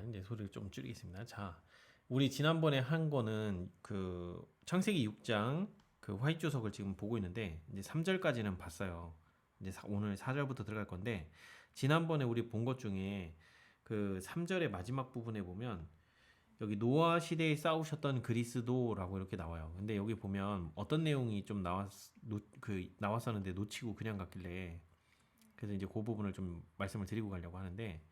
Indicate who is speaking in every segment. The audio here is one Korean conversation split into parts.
Speaker 1: 이제 소리를 좀 줄이겠습니다. 자, 우리 지난번에 한 거는 그 창세기 6장 그 화이트 주석을 지금 보고 있는데 이제 3절까지는 봤어요. 이제 오늘 4절부터 들어갈 건데 지난번에 우리 본 것 중에 그 3절의 마지막 부분에 보면 여기 노아 시대에 싸우셨던 그리스도라고 이렇게 나와요. 근데 여기 보면 어떤 내용이 좀 나왔었는데 놓치고 그냥 갔길래 그래서 이제 그 부분을 좀 말씀을 드리고 가려고 하는데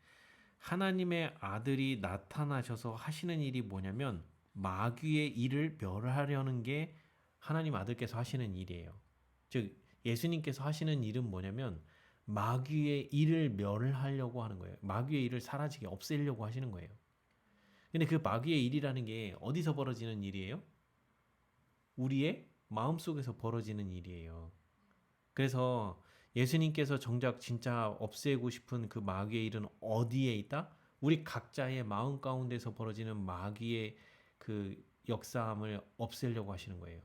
Speaker 1: 하나님의 아들이 나타나셔서 하시는 일이 뭐냐면 마귀의 일을 멸하려는 게 하나님 아들께서 하시는 일이에요. 즉 예수님께서 하시는 일은 뭐냐면 마귀의 일을 멸하려고 하는 거예요. 마귀의 일을 사라지게 없애려고 하시는 거예요. 근데 그 마귀의 일이라는 게 어디서 벌어지는 일이에요? 우리의 마음속에서 벌어지는 일이에요. 그래서 예수님께서 정작 진짜 없애고 싶은 그 마귀의 일은 어디에 있다? 우리 각자의 마음 가운데서 벌어지는 마귀의 그 역사함을 없애려고 하시는 거예요.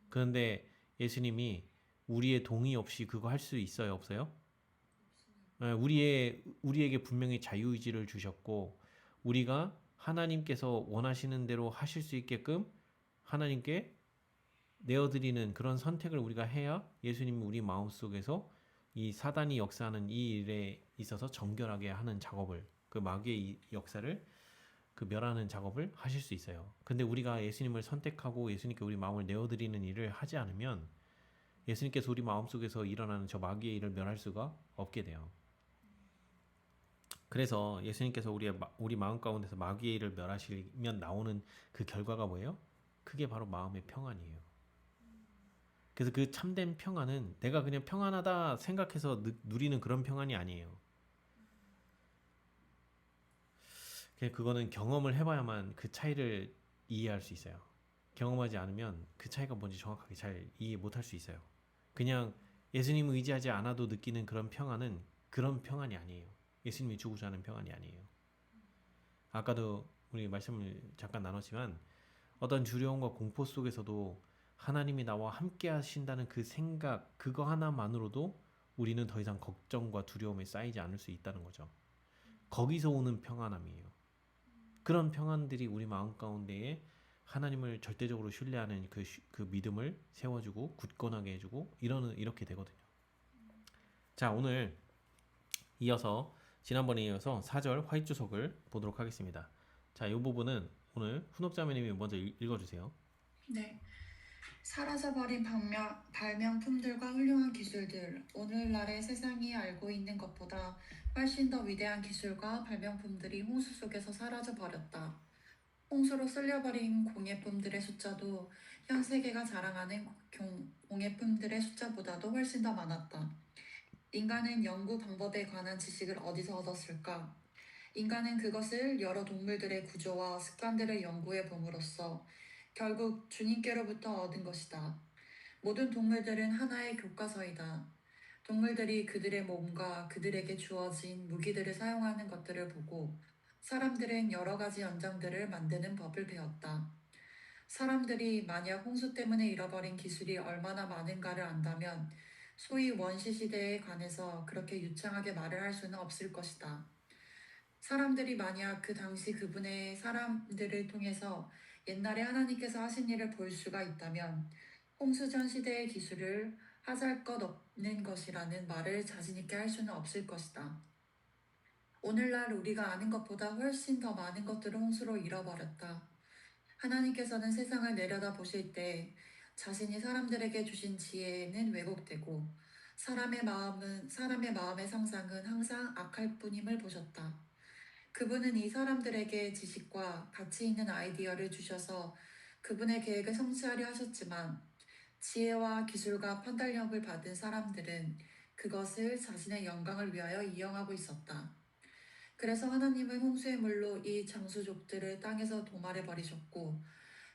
Speaker 1: 그런데 예수님이 우리의 동의 없이 그거 할 수 있어요, 없어요? 우리에게 분명히 자유의지를 주셨고, 우리가 하나님께서 원하시는 대로 하실 수 있게끔 하나님께 내어드리는 그런 선택을 우리가 해야 예수님이 우리 마음속에서 이 사단이 역사하는 이 일에 있어서 정결하게 하는 작업을, 그 마귀의 이 역사를 그 멸하는 작업을 하실 수 있어요. 근데 우리가 예수님을 선택하고 예수님께 우리 마음을 내어드리는 일을 하지 않으면 예수님께서 우리 마음속에서 일어나는 저 마귀의 일을 멸할 수가 없게 돼요. 그래서 예수님께서 우리 마음 가운데서 마귀의 일을 멸하시면 나오는 그 결과가 뭐예요? 그게 바로 마음의 평안이에요. 그래서 그 참된 평안은 내가 그냥 평안하다 생각해서 누리는 그런 평안이 아니에요. 그거는 경험을 해봐야만 그 차이를 이해할 수 있어요. 경험하지 않으면 그 차이가 뭔지 정확하게 잘 이해 못할 수 있어요. 그냥 예수님 의지하지 않아도 느끼는 그런 평안은 그런 평안이 아니에요. 예수님이 주고자 하는 평안이 아니에요. 아까도 우리 말씀을 잠깐 나눴지만 어떤 두려움과 공포 속에서도 하나님이 나와 함께 하신다는 그 생각, 그거 하나만으로도 우리는 더 이상 걱정과 두려움에 쌓이지 않을 수 있다는 거죠. 거기서 오는 평안함이에요. 그런 평안들이 우리 마음 가운데에 하나님을 절대적으로 신뢰하는 그 믿음을 세워주고 굳건하게 해주고 이렇게 되거든요. 자, 오늘 이어서 지난번에 이어서 4절 화이트 주석을 보도록 하겠습니다. 자, 이 부분은 오늘 훈옥자매님이 먼저 읽어주세요.
Speaker 2: 네. 사라져버린 발명품들과 훌륭한 기술들, 오늘날의 세상이 알고 있는 것보다 훨씬 더 위대한 기술과 발명품들이 홍수 속에서 사라져버렸다. 홍수로 쓸려버린 공예품들의 숫자도 현 세계가 자랑하는 공예품들의 숫자보다도 훨씬 더 많았다. 인간은 연구 방법에 관한 지식을 어디서 얻었을까? 인간은 그것을 여러 동물들의 구조와 습관들을 연구해 봄으로써 결국 주님께로부터 얻은 것이다. 모든 동물들은 하나의 교과서이다. 동물들이 그들의 몸과 그들에게 주어진 무기들을 사용하는 것들을 보고 사람들은 여러 가지 연장들을 만드는 법을 배웠다. 사람들이 만약 홍수 때문에 잃어버린 기술이 얼마나 많은가를 안다면 소위 원시 시대에 관해서 그렇게 유창하게 말을 할 수는 없을 것이다. 사람들이 만약 그 당시 그분의 사람들을 통해서 옛날에 하나님께서 하신 일을 볼 수가 있다면 홍수전 시대의 기술을 하잘 것 없는 것이라는 말을 자신 있게 할 수는 없을 것이다. 오늘날 우리가 아는 것보다 훨씬 더 많은 것들을 홍수로 잃어버렸다. 하나님께서는 세상을 내려다 보실 때 자신이 사람들에게 주신 지혜는 왜곡되고 사람의 마음의 상상은 항상 악할 뿐임을 보셨다. 그분은 이 사람들에게 지식과 가치 있는 아이디어를 주셔서 그분의 계획을 성취하려 하셨지만 지혜와 기술과 판단력을 받은 사람들은 그것을 자신의 영광을 위하여 이용하고 있었다. 그래서 하나님은 홍수의 물로 이 장수족들을 땅에서 도말해 버리셨고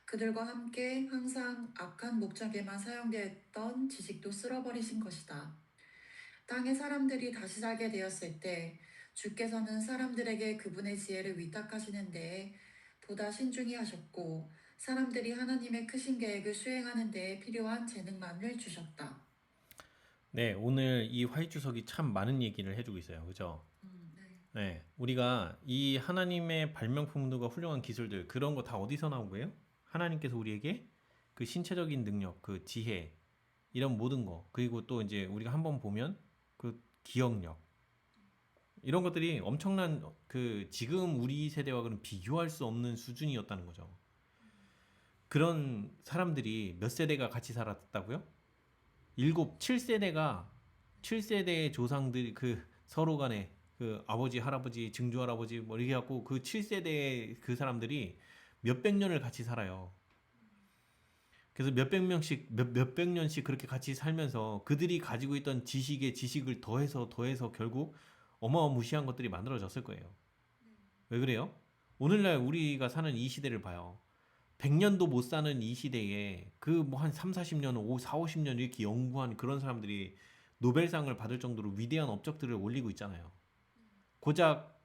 Speaker 2: 그들과 함께 항상 악한 목적에만 사용되었던 지식도 쓸어버리신 것이다. 땅의 사람들이 다시 살게 되었을 때 주께서는 사람들에게 그분의 지혜를 위탁하시는 데에 보다 신중히 하셨고 사람들이 하나님의 크신 계획을 수행하는 데에 필요한 재능만을 주셨다.
Speaker 1: 네, 오늘 이 화이트 주석이 참 많은 얘기를 해주고 있어요. 그죠?
Speaker 2: 네.
Speaker 1: 네, 우리가 이 하나님의 발명품들과 훌륭한 기술들 그런 거 다 어디서 나온 거예요? 하나님께서 우리에게 그 신체적인 능력, 그 지혜 이런 모든 거 그리고 또 이제 우리가 한번 보면 그 기억력 이런 것들이 엄청난 그 지금 우리 세대와는 비교할 수 없는 수준이었다는 거죠. 그런 사람들이 몇 세대가 같이 살았다고요? 일곱, 7세대가 7세대의 조상들이 그 서로 간에 그 아버지, 할아버지, 증조 할아버지 뭐 이렇게 갖고 그 7세대의 그 사람들이 몇백 년을 같이 살아요. 그래서 몇백 명씩 몇백 년씩 그렇게 같이 살면서 그들이 가지고 있던 지식에 지식을 더해서 결국 어마어마무시한 것들이 만들어졌을 거예요. 왜 그래요? 오늘날 우리가 사는 이 시대를 봐요. 100년도 못 사는 이 시대에 그 뭐 한 3, 40년, 5, 4, 50년 이렇게 연구한 그런 사람들이 노벨상을 받을 정도로 위대한 업적들을 올리고 있잖아요. 고작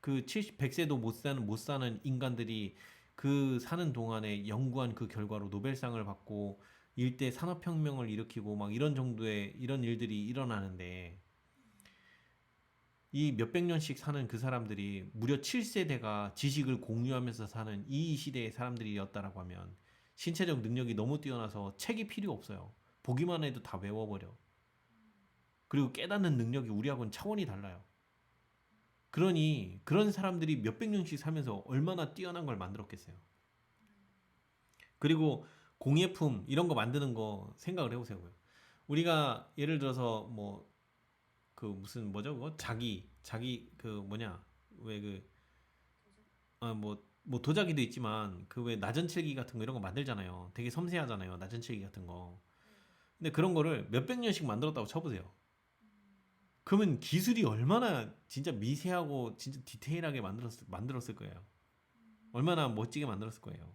Speaker 1: 그 70, 100세도 못 사는 인간들이 그 사는 동안에 연구한 그 결과로 노벨상을 받고 일대 산업혁명을 일으키고 막 이런 정도의 이런 일들이 일어나는데 이 몇백 년씩 사는 그 사람들이 무려 7세대가 지식을 공유하면서 사는 이 시대의 사람들이었다라고 하면 신체적 능력이 너무 뛰어나서 책이 필요 없어요. 보기만 해도 다 외워버려. 그리고 깨닫는 능력이 우리하고는 차원이 달라요. 그러니 그런 사람들이 몇백 년씩 살면서 얼마나 뛰어난 걸 만들었겠어요. 그리고 공예품 이런 거 만드는 거 생각을 해보세요. 우리가 예를 들어서 뭐 그 무슨 뭐죠 그거 자기 그 뭐냐 왜 그 아 뭐 도자기도 있지만 그 왜 나전칠기 같은 거 이런 거 만들잖아요. 되게 섬세하잖아요. 나전칠기 같은 거. 근데 그런 거를 몇백 년씩 만들었다고 쳐보세요. 그러면 기술이 얼마나 진짜 미세하고 진짜 디테일하게 만들었을 거예요. 얼마나 멋지게 만들었을 거예요.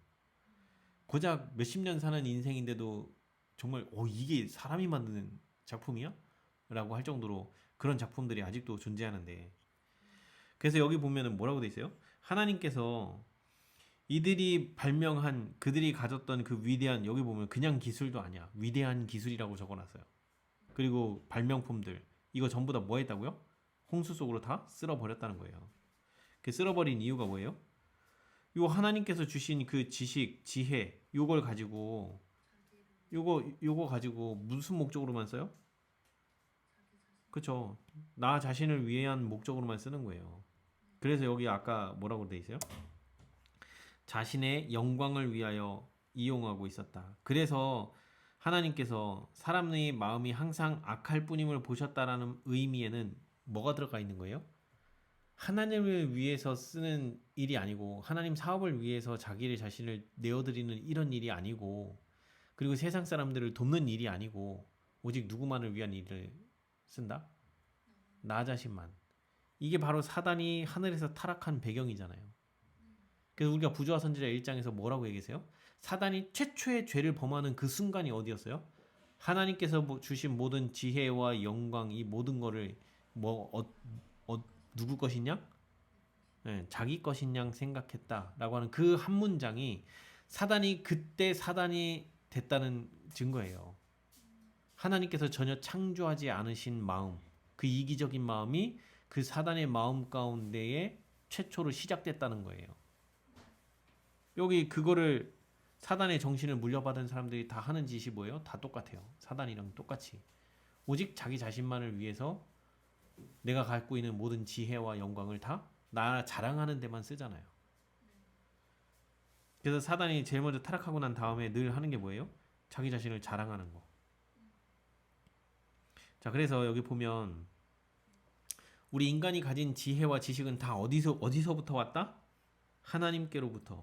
Speaker 1: 고작 몇십 년 사는 인생인데도 정말 이게 사람이 만드는 작품이야? 라고 할 정도로 그런 작품들이 아직도 존재하는데 그래서 여기 보면은 뭐라고 돼 있어요? 하나님께서 이들이 발명한 그들이 가졌던 그 위대한 여기 보면 그냥 기술도 아니야. 위대한 기술이라고 적어놨어요. 그리고 발명품들 이거 전부 다 뭐 했다고요? 홍수 속으로 다 쓸어버렸다는 거예요. 그 쓸어버린 이유가 뭐예요? 요 하나님께서 주신 그 지식, 지혜 요걸 가지고 요거 가지고 무슨 목적으로만 써요? 그쵸? 나 자신을 위한 목적으로만 쓰는 거예요. 그래서 여기 아까 뭐라고 돼 있어요? 자신의 영광을 위하여 이용하고 있었다. 그래서 하나님께서 사람의 마음이 항상 악할 뿐임을 보셨다라는 의미에는 뭐가 들어가 있는 거예요? 하나님을 위해서 쓰는 일이 아니고 하나님 사업을 위해서 자기를 자신을 내어드리는 이런 일이 아니고 그리고 세상 사람들을 돕는 일이 아니고 오직 누구만을 위한 일을 쓴다? 나 자신만. 이게 바로 사단이 하늘에서 타락한 배경이잖아요. 그래서 우리가 부조화 선지자 1장에서 뭐라고 얘기했어요? 사단이 최초의 죄를 범하는 그 순간이 어디였어요? 하나님께서 주신 모든 지혜와 영광 이 모든 거를 뭐 누구 것이냐? 네, 자기 것이냐 생각했다라고 하는 그 한 문장이 사단이 그때 사단이 됐다는 증거예요. 하나님께서 전혀 창조하지 않으신 마음, 그 이기적인 마음이 그 사단의 마음 가운데에 최초로 시작됐다는 거예요. 여기 그거를 사단의 정신을 물려받은 사람들이 다 하는 짓이 뭐예요? 다 똑같아요. 사단이랑 똑같이. 오직 자기 자신만을 위해서 내가 갖고 있는 모든 지혜와 영광을 다 나 자랑하는 데만 쓰잖아요. 그래서 사단이 제일 먼저 타락하고 난 다음에 늘 하는 게 뭐예요? 자기 자신을 자랑하는 거. 자, 그래서 여기 보면 우리 인간이 가진 지혜와 지식은 다 어디서부터 왔다? 하나님께로부터.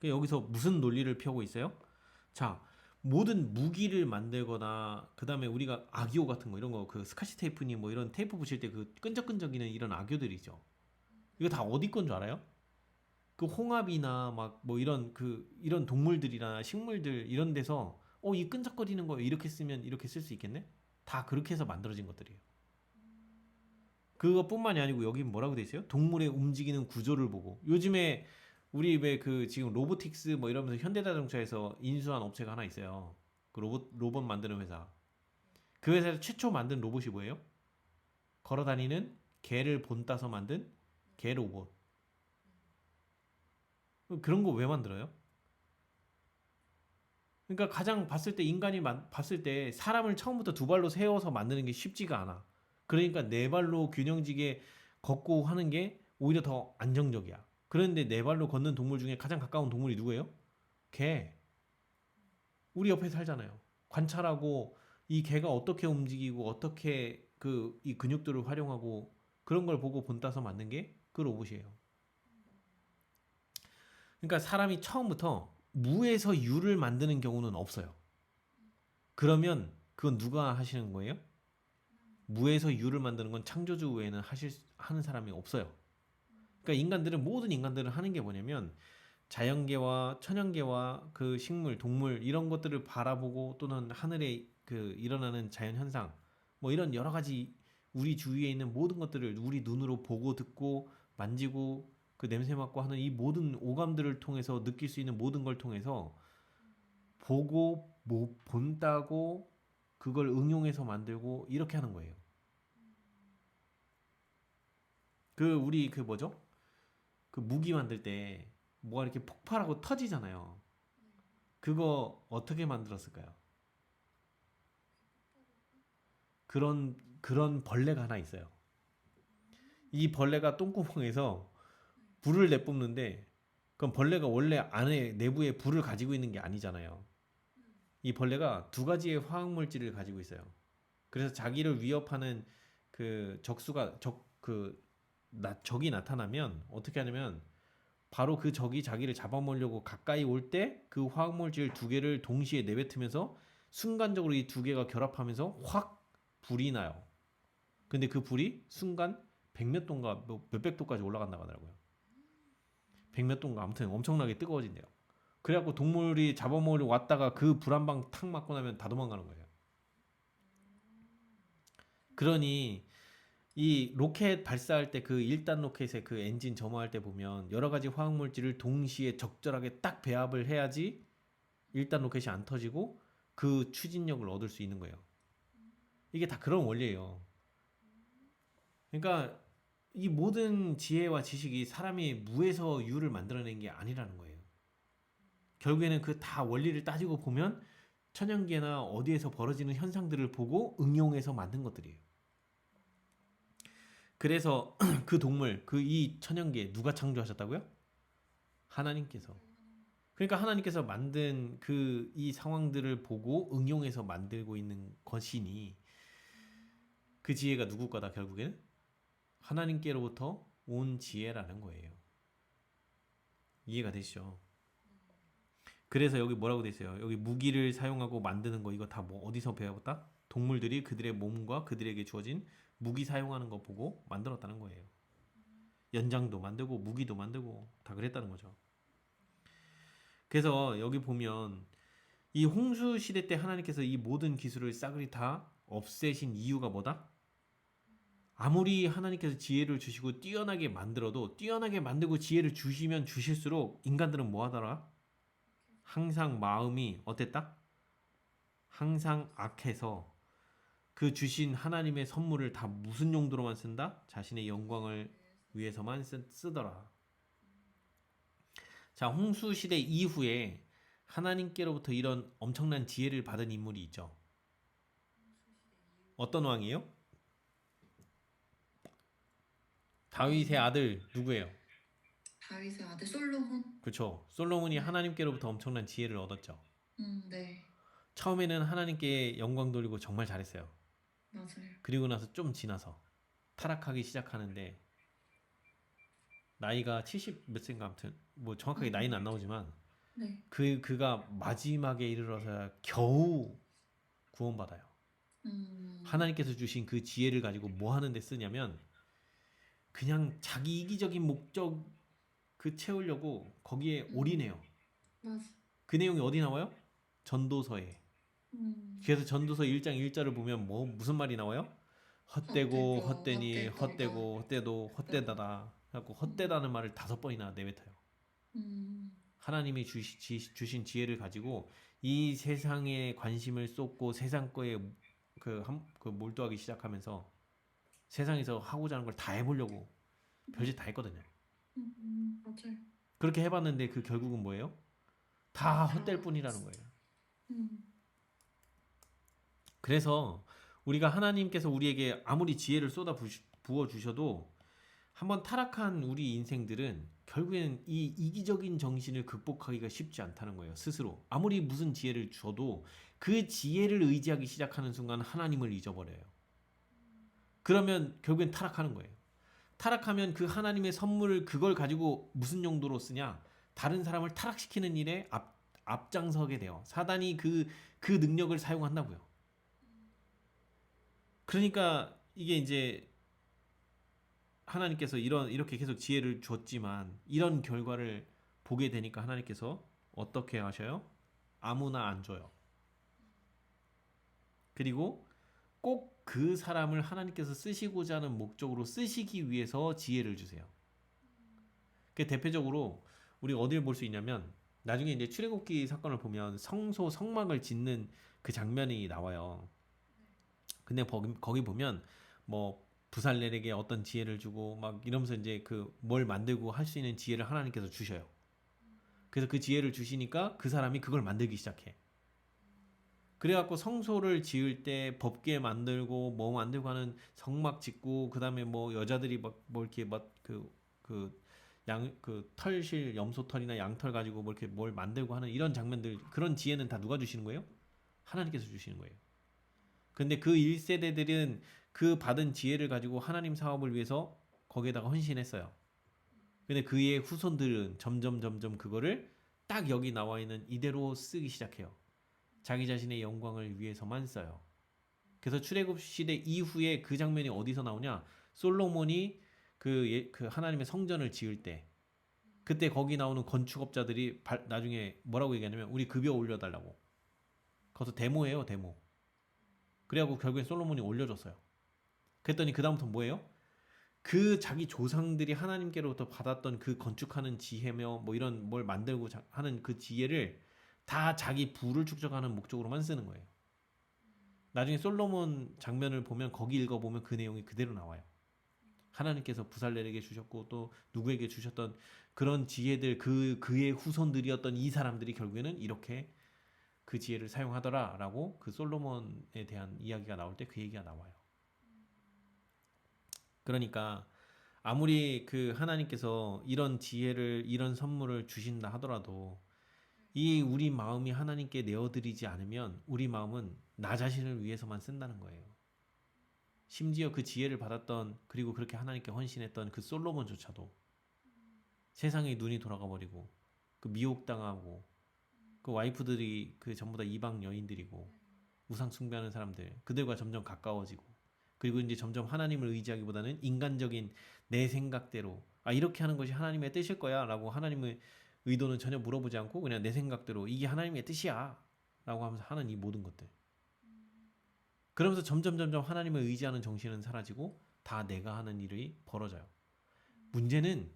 Speaker 1: 여기서 무슨 논리를 펴고 있어요? 자, 모든 무기를 만들거나 그 다음에 우리가 악기호 같은 거 이런 거 그 스카치 테이프니 뭐 이런 테이프 붙일 때 그 끈적끈적이는 이런 악기들이죠. 이거 다 어디 건 줄 알아요? 그 홍합이나 막 뭐 이런 동물들이나 식물들 이런 데서 이 끈적거리는 거 이렇게 쓰면 이렇게 쓸 수 있겠네? 다 그렇게 해서 만들어진 것들이에요. 그것뿐만이 아니고 여기 뭐라고 돼 있어요? 동물의 움직이는 구조를 보고 요즘에 우리 왜 그 지금 로보틱스 뭐 이러면서 현대자동차에서 인수한 업체가 하나 있어요. 그 로봇 만드는 회사. 그 회사에서 최초 만든 로봇이 뭐예요? 걸어다니는 개를 본따서 만든 개 로봇. 그런 거 왜 만들어요? 그러니까 가장 봤을 때 인간이 봤을 때 사람을 처음부터 두 발로 세워서 만드는 게 쉽지가 않아. 그러니까 네 발로 균형지게 걷고 하는 게 오히려 더 안정적이야. 그런데 네 발로 걷는 동물 중에 가장 가까운 동물이 누구예요? 개. 우리 옆에 살잖아요. 관찰하고 이 개가 어떻게 움직이고 어떻게 그 이 근육들을 활용하고 그런 걸 보고 본따서 만든 게 그 로봇이에요. 그러니까 사람이 처음부터 무에서 유를 만드는 경우는 없어요. 그러면 그건 누가 하시는 거예요? 무에서 유를 만드는 건 창조주 외에는 하는 사람이 없어요. 그러니까 모든 인간들은 하는 게 뭐냐면 자연계와 천연계와 그 식물, 동물 이런 것들을 바라보고 또는 하늘에 그 일어나는 자연 현상 뭐 이런 여러 가지 우리 주위에 있는 모든 것들을 우리 눈으로 보고 듣고 만지고 그 냄새 맡고 하는 이 모든 오감들을 통해서 느낄 수 있는 모든 걸 통해서 보고 뭐 본다고 그걸 응용해서 만들고 이렇게 하는 거예요. 그 우리 그 뭐죠? 그 무기 만들 때 뭐가 이렇게 폭발하고 터지잖아요. 그거 어떻게 만들었을까요? 그런 벌레가 하나 있어요. 이 벌레가 똥구멍에서 불을 내뿜는데 그럼 벌레가 원래 안에 내부에 불을 가지고 있는 게 아니잖아요. 이 벌레가 두 가지의 화학 물질을 가지고 있어요. 그래서 자기를 위협하는 그 적이 나타나면 어떻게 하냐면 바로 그 적이 자기를 잡아먹으려고 가까이 올 때 그 화학물질 두 개를 동시에 내뱉으면서 순간적으로 이 두 개가 결합하면서 확 불이 나요. 근데 그 불이 순간 백몇 도인가 몇백 도까지 올라간다고 하더라고요. 백몇 도인가 아무튼 엄청나게 뜨거워진대요. 그래갖고 동물이 잡아먹으려고 왔다가 그 불 한 방 탁 맞고 나면 다 도망가는 거예요. 그러니 이 로켓 발사할 때 그 1단 로켓의 그 엔진 점화할 때 보면 여러 가지 화학 물질을 동시에 적절하게 딱 배합을 해야지 1단 로켓이 안 터지고 그 추진력을 얻을 수 있는 거예요. 이게 다 그런 원리예요. 그러니까 이 모든 지혜와 지식이 사람이 무에서 유를 만들어낸 게 아니라는 거예요. 결국에는 그 다 원리를 따지고 보면 천연계나 어디에서 벌어지는 현상들을 보고 응용해서 만든 것들이에요. 그래서 그 동물, 그 이 천연계 누가 창조하셨다고요? 하나님께서. 그러니까 하나님께서 만든 그 이 상황들을 보고 응용해서 만들고 있는 것이니 그 지혜가 누구 거다 결국에는? 하나님께로부터 온 지혜라는 거예요. 이해가 되시죠? 그래서 여기 뭐라고 돼 있어요? 여기 무기를 사용하고 만드는 거 이거 다 뭐 어디서 배워봤다? 동물들이 그들의 몸과 그들에게 주어진 무기 사용하는 거 보고 만들었다는 거예요. 연장도 만들고 무기도 만들고 다 그랬다는 거죠. 그래서 여기 보면 이 홍수 시대 때 하나님께서 이 모든 기술을 싸그리 다 없애신 이유가 뭐다? 아무리 하나님께서 지혜를 주시고 뛰어나게 만들어도 뛰어나게 만들고 지혜를 주시면 주실수록 인간들은 뭐 하더라? 항상 마음이 어땠다? 항상 악해서 그 주신 하나님의 선물을 다 무슨 용도로만 쓴다? 자신의 영광을 위해서만 쓰더라. 자, 홍수 시대 이후에 하나님께로부터 이런 엄청난 지혜를 받은 인물이 있죠. 어떤 왕이에요? 다윗의 아들 누구예요?
Speaker 2: 다윗의 아들 솔로몬?
Speaker 1: 그렇죠. 솔로몬이
Speaker 2: 네.
Speaker 1: 하나님께로부터 엄청난 지혜를 얻었죠.
Speaker 2: 네.
Speaker 1: 처음에는 하나님께 영광 돌리고 정말 잘했어요.
Speaker 2: 맞아요.
Speaker 1: 그리고 나서 좀 지나서 타락하기 시작하는데 나이가 70 몇 세인가 아무튼 뭐 정확하게 나이는 안 나오지만
Speaker 2: 네.
Speaker 1: 그가 마지막에 이르러서야 겨우 구원받아요. 하나님께서 주신 그 지혜를 가지고 뭐 하는 데 쓰냐면 그냥 자기 이기적인 목적 그 채우려고 거기에 올인해요.
Speaker 2: 맞아.
Speaker 1: 그 내용이 어디 나와요? 전도서에. 그래서
Speaker 2: 음.
Speaker 1: 전도서 1장 1절을 보면 뭐 무슨 말이 나와요? 헛되고 헛되니 헛되고 헛되도 헛되다다. 그래갖고 헛되다는 말을 5번이나 내뱉어요. 하나님이 주신 지혜를 가지고 이 세상에 관심을 쏟고 세상 거에 그 몰두하기 시작하면서 세상에서 하고자 하는 걸 다 해보려고 별짓 다 했거든요.
Speaker 2: 맞아요.
Speaker 1: 그렇게 해봤는데 그 결국은 뭐예요? 다
Speaker 2: 다,
Speaker 1: 헛될 뿐이라는 거예요.
Speaker 2: 음,
Speaker 1: 그래서 우리가 하나님께서 우리에게 아무리 지혜를 쏟아 부어 주셔도 한번 타락한 우리 인생들은 결국엔 이 이기적인 정신을 극복하기가 쉽지 않다는 거예요. 스스로. 아무리 무슨 지혜를 줘도 그 지혜를 의지하기 시작하는 순간 하나님을 잊어버려요. 그러면 결국엔 타락하는 거예요. 타락하면 그 하나님의 선물을 그걸 가지고 무슨 용도로 쓰냐? 다른 사람을 타락시키는 일에 앞장서게 돼요. 사단이 그 능력을 사용한다고요. 그러니까 이게 이제 하나님께서 이렇게 계속 지혜를 줬지만 이런 결과를 보게 되니까 하나님께서 어떻게 하셔요? 아무나 안 줘요. 그리고 꼭 그 사람을 하나님께서 쓰시고자 하는 목적으로 쓰시기 위해서 지혜를 주세요. 그 대표적으로 우리가 어디를 볼 수 있냐면 나중에 이제 출애굽기 사건을 보면 성소 성막을 짓는 그 장면이 나와요. 근데 거기 보면 뭐 부살렐에게 어떤 지혜를 주고 막 이러면서 이제 그 뭘 만들고 할 수 있는 지혜를 하나님께서 주셔요. 그래서 그 지혜를 주시니까 그 사람이 그걸 만들기 시작해. 그래갖고 성소를 지을 때 법궤 만들고 뭐 만들고 하는 성막 짓고 그다음에 뭐 여자들이 막 뭐 이렇게 막그 털실 염소털이나 양털 가지고 뭐 이렇게 뭘 만들고 하는 이런 장면들 그런 지혜는 다 누가 주시는 거예요? 하나님께서 주시는 거예요. 근데 그 1세대들은 그 받은 지혜를 가지고 하나님 사업을 위해서 거기에다가 헌신했어요. 근데 그의 후손들은 점점 그거를 딱 여기 나와 있는 이대로 쓰기 시작해요. 자기 자신의 영광을 위해서만 써요. 그래서 출애굽 시대 이후에 그 장면이 어디서 나오냐? 솔로몬이 그 하나님의 성전을 지을 때 그때 거기 나오는 건축업자들이 나중에 뭐라고 얘기하냐면 우리 급여 올려달라고. 거기서 데모예요, 데모. 그래갖고 결국엔 솔로몬이 올려줬어요. 그랬더니 그 다음부터 뭐예요? 그 자기 조상들이 하나님께로부터 받았던 그 건축하는 지혜며 뭐 이런 뭘 만들고 하는 그 지혜를 다 자기 부를 축적하는 목적으로만 쓰는 거예요. 나중에 솔로몬 장면을 보면 거기 읽어보면 그 내용이 그대로 나와요. 하나님께서 부살렐에게 주셨고 또 누구에게 주셨던 그런 지혜들 그의 후손들이었던 이 사람들이 결국에는 이렇게 그 지혜를 사용하더라라고 그 솔로몬에 대한 이야기가 나올 때 그 얘기가 나와요. 그러니까 아무리 그 하나님께서 이런 지혜를 이런 선물을 주신다 하더라도 이 우리 마음이 하나님께 내어드리지 않으면 우리 마음은 나 자신을 위해서만 쓴다는 거예요. 심지어 그 지혜를 받았던 그리고 그렇게 하나님께 헌신했던 그 솔로몬조차도 세상에 눈이 돌아가 버리고 그 미혹당하고 그 와이프들이 그 전부 다 이방 여인들이고 우상 숭배하는 사람들 그들과 점점 가까워지고 그리고 이제 점점 하나님을 의지하기보다는 인간적인 내 생각대로 이렇게 하는 것이 하나님의 뜻일 거야 라고 하나님의 의도는 전혀 물어보지 않고 그냥 내 생각대로 이게 하나님의 뜻이야 라고 하면서 하는 이 모든 것들 그러면서 점점 하나님을 의지하는 정신은 사라지고 다 내가 하는 일이 벌어져요. 문제는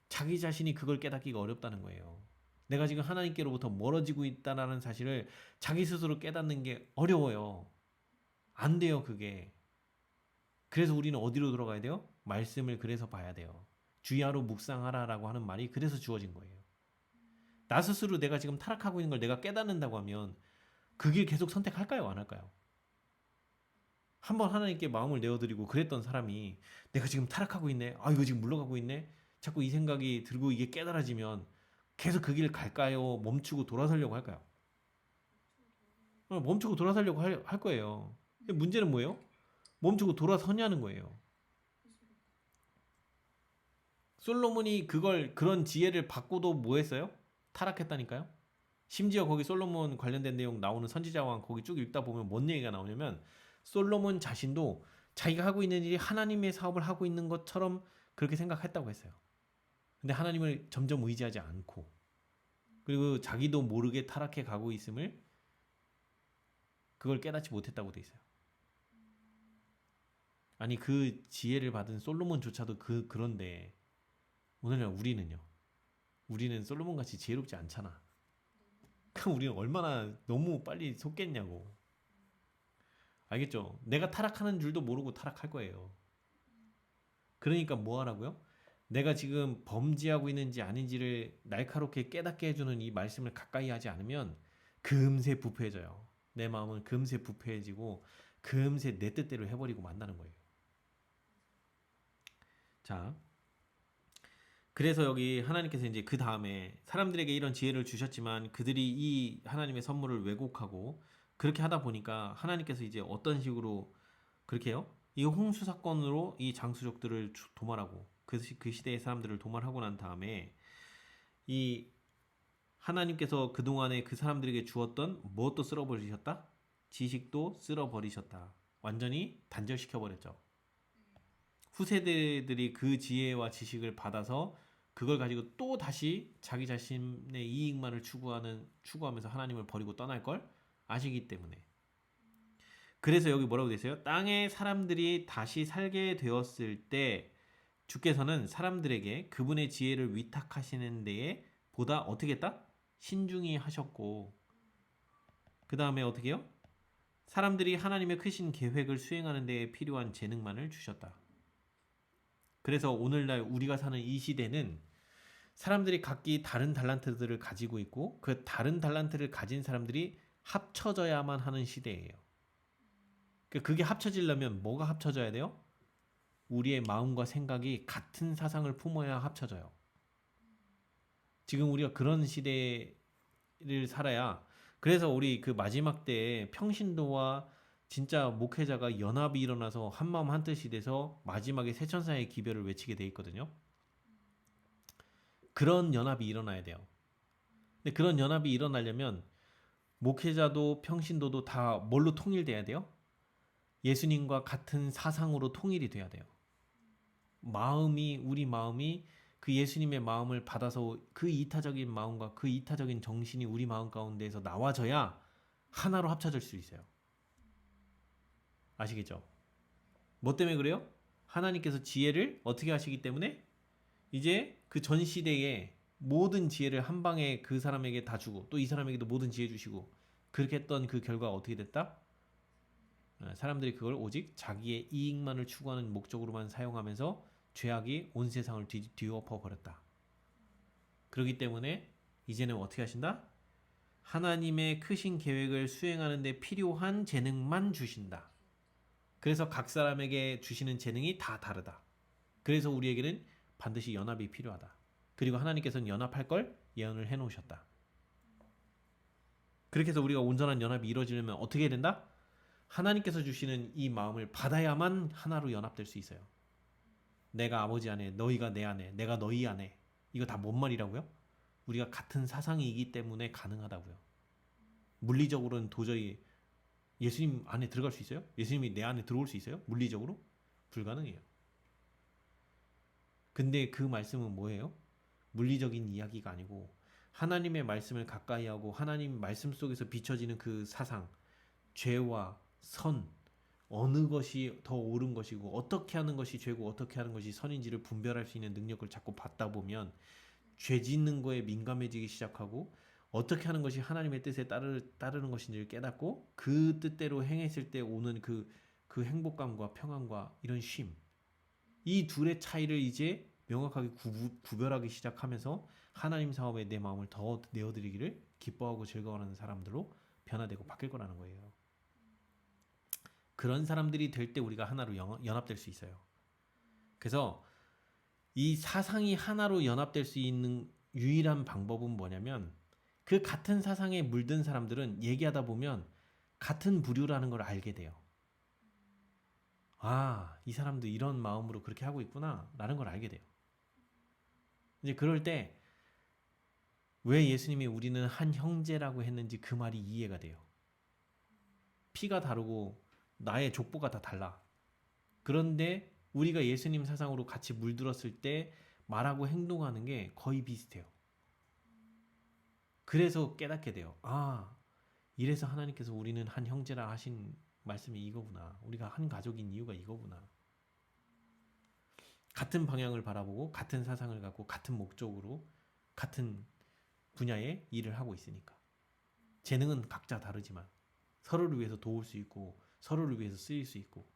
Speaker 1: 자기 자신이 그걸 깨닫기가 어렵다는 거예요. 내가 지금 하나님께로부터 멀어지고 있다는 사실을 자기 스스로 깨닫는 게 어려워요. 안 돼요, 그게. 그래서 우리는 어디로 돌아가야 돼요? 말씀을 그래서 봐야 돼요. 주야로 묵상하라라고 하는 말이 그래서 주어진 거예요. 나 스스로 내가 지금 타락하고 있는 걸 내가 깨닫는다고 하면 그 길 계속 선택할까요? 안 할까요? 한번 하나님께 마음을 내어드리고 그랬던 사람이 내가 지금 타락하고 있네. 이거 지금 물러가고 있네. 자꾸 이 생각이 들고 이게 깨달아지면 계속 그 길 갈까요? 멈추고 돌아서려고 할까요? 멈추고 돌아서려고 할 거예요. 근데 문제는 뭐예요? 멈추고 돌아서냐는 거예요. 솔로몬이 그런 지혜를 받고도 뭐 했어요? 타락했다니까요? 심지어 거기 솔로몬 관련된 내용 나오는 선지자왕 거기 쭉 읽다 보면 뭔 얘기가 나오냐면 솔로몬 자신도 자기가 하고 있는 일이 하나님의 사업을 하고 있는 것처럼 그렇게 생각했다고 했어요. 근데 하나님을 점점 의지하지 않고 그리고 자기도 모르게 타락해 가고 있음을 그걸 깨닫지 못했다고 돼 있어요. 아니 그 지혜를 받은 솔로몬조차도 그런데 오늘날 우리는 솔로몬 같이 지혜롭지 않잖아. 그럼 우리는 얼마나 너무 빨리 속겠냐고. 알겠죠? 내가 타락하는 줄도 모르고 타락할 거예요. 그러니까 뭐 하라고요? 내가 지금 범죄하고 있는지 아닌지를 날카롭게 깨닫게 해주는 이 말씀을 가까이 하지 않으면 금세 부패해져요. 내 마음은 금세 부패해지고 금세 내 뜻대로 해버리고 만다는 거예요. 자, 그래서 여기 하나님께서 이제 그 다음에 사람들에게 이런 지혜를 주셨지만 그들이 이 하나님의 선물을 왜곡하고 그렇게 하다 보니까 하나님께서 이제 어떤 식으로 그렇게 해요? 이 홍수 사건으로 이 장수족들을 도말하고 그 시대의 사람들을 도말하고 난 다음에 이 하나님께서 그동안에 그 사람들에게 주었던 무엇도 쓸어버리셨다? 지식도 쓸어버리셨다. 완전히 단절시켜 버렸죠. 후세대들이 그 지혜와 지식을 받아서 그걸 가지고 또 다시 자기 자신의 이익만을 추구하면서 하나님을 버리고 떠날 걸 아시기 때문에. 그래서 여기 뭐라고 돼 있어요? 땅의 사람들이 다시 살게 되었을 때 주께서는 사람들에게 그분의 지혜를 위탁하시는 데에 보다 어떻게 했다? 신중히 하셨고 그 다음에 어떻게 해요? 사람들이 하나님의 크신 계획을 수행하는 데에 필요한 재능만을 주셨다. 그래서 오늘날 우리가 사는 이 시대는 사람들이 각기 다른 달란트들을 가지고 있고 그 다른 달란트를 가진 사람들이 합쳐져야만 하는 시대예요. 그게 합쳐지려면 뭐가 합쳐져야 돼요? 우리의 마음과 생각이 같은 사상을 품어야 합쳐져요. 지금 우리가 그런 시대를 살아야 그래서 우리 그 마지막 때에 평신도와 진짜 목회자가 연합이 일어나서 한마음 한뜻이 돼서 마지막에 세천사의 기별을 외치게 돼 있거든요. 그런 연합이 일어나야 돼요. 근데 그런 연합이 일어나려면 목회자도 평신도도 다 뭘로 통일돼야 돼요? 예수님과 같은 사상으로 통일이 돼야 돼요. 우리 마음이 그 예수님의 마음을 받아서 그 이타적인 마음과 그 이타적인 정신이 우리 마음 가운데에서 나와져야 하나로 합쳐질 수 있어요. 아시겠죠? 뭐 때문에 그래요? 하나님께서 지혜를 어떻게 하시기 때문에 이제 그 전 시대에 모든 지혜를 한 방에 그 사람에게 다 주고 또 이 사람에게도 모든 지혜 주시고 그렇게 했던 그 결과가 어떻게 됐다? 사람들이 그걸 오직 자기의 이익만을 추구하는 목적으로만 사용하면서 죄악이 온 세상을 뒤엎어 버렸다. 그렇기 때문에 이제는 어떻게 하신다? 하나님의 크신 계획을 수행하는 데 필요한 재능만 주신다. 그래서 각 사람에게 주시는 재능이 다 다르다. 그래서 우리에게는 반드시 연합이 필요하다. 그리고 하나님께서는 연합할 걸 예언을 해놓으셨다. 그렇게 해서 우리가 온전한 연합이 이루어지려면 어떻게 해야 된다? 하나님께서 주시는 이 마음을 받아야만 하나로 연합될 수 있어요. 내가 아버지 안에, 너희가 내 안에, 내가 너희 안에. 이거 다 뭔 말이라고요? 우리가 같은 사상이기 때문에 가능하다고요. 물리적으로는 도저히 예수님 안에 들어갈 수 있어요? 예수님이 내 안에 들어올 수 있어요? 물리적으로? 불가능해요. 근데 그 말씀은 뭐예요? 물리적인 이야기가 아니고 하나님의 말씀을 가까이 하고 하나님 말씀 속에서 비춰지는 그 사상, 죄와 선, 어느 것이 더 옳은 것이고 어떻게 하는 것이 죄고 어떻게 하는 것이 선인지를 분별할 수 있는 능력을 자꾸 받다 보면 죄 짓는 거에 민감해지기 시작하고 어떻게 하는 것이 하나님의 뜻에 따르는 것인지를 깨닫고 그 뜻대로 행했을 때 오는 그 행복감과 평안과 이런 쉼, 이 둘의 차이를 이제 명확하게 구별하기 시작하면서 하나님 사업에 내 마음을 더 내어드리기를 기뻐하고 즐거워하는 사람들로 변화되고 바뀔 거라는 거예요. 그런 사람들이 될 때 우리가 하나로 연합될 수 있어요. 그래서 이 사상이 하나로 연합될 수 있는 유일한 방법은 뭐냐면 그 같은 사상에 물든 사람들은 얘기하다 보면 같은 부류라는 걸 알게 돼요. 아, 이 사람도 이런 마음으로 그렇게 하고 있구나 라는 걸 알게 돼요. 이제 그럴 때 왜 예수님이 우리는 한 형제라고 했는지 그 말이 이해가 돼요. 피가 다르고 나의 족보가 다 달라. 그런데 우리가 예수님 사상으로 같이 물들었을 때 말하고 행동하는 게 거의 비슷해요. 그래서 깨닫게 돼요. 아, 이래서 하나님께서 우리는 한 형제라 하신 말씀이 이거구나. 우리가 한 가족인 이유가 이거구나. 같은 방향을 바라보고 같은 사상을 갖고 같은 목적으로 같은 분야의 일을 하고 있으니까. 재능은 각자 다르지만 서로를 위해서 도울 수 있고 서로를 위해서 쓰일 수 있고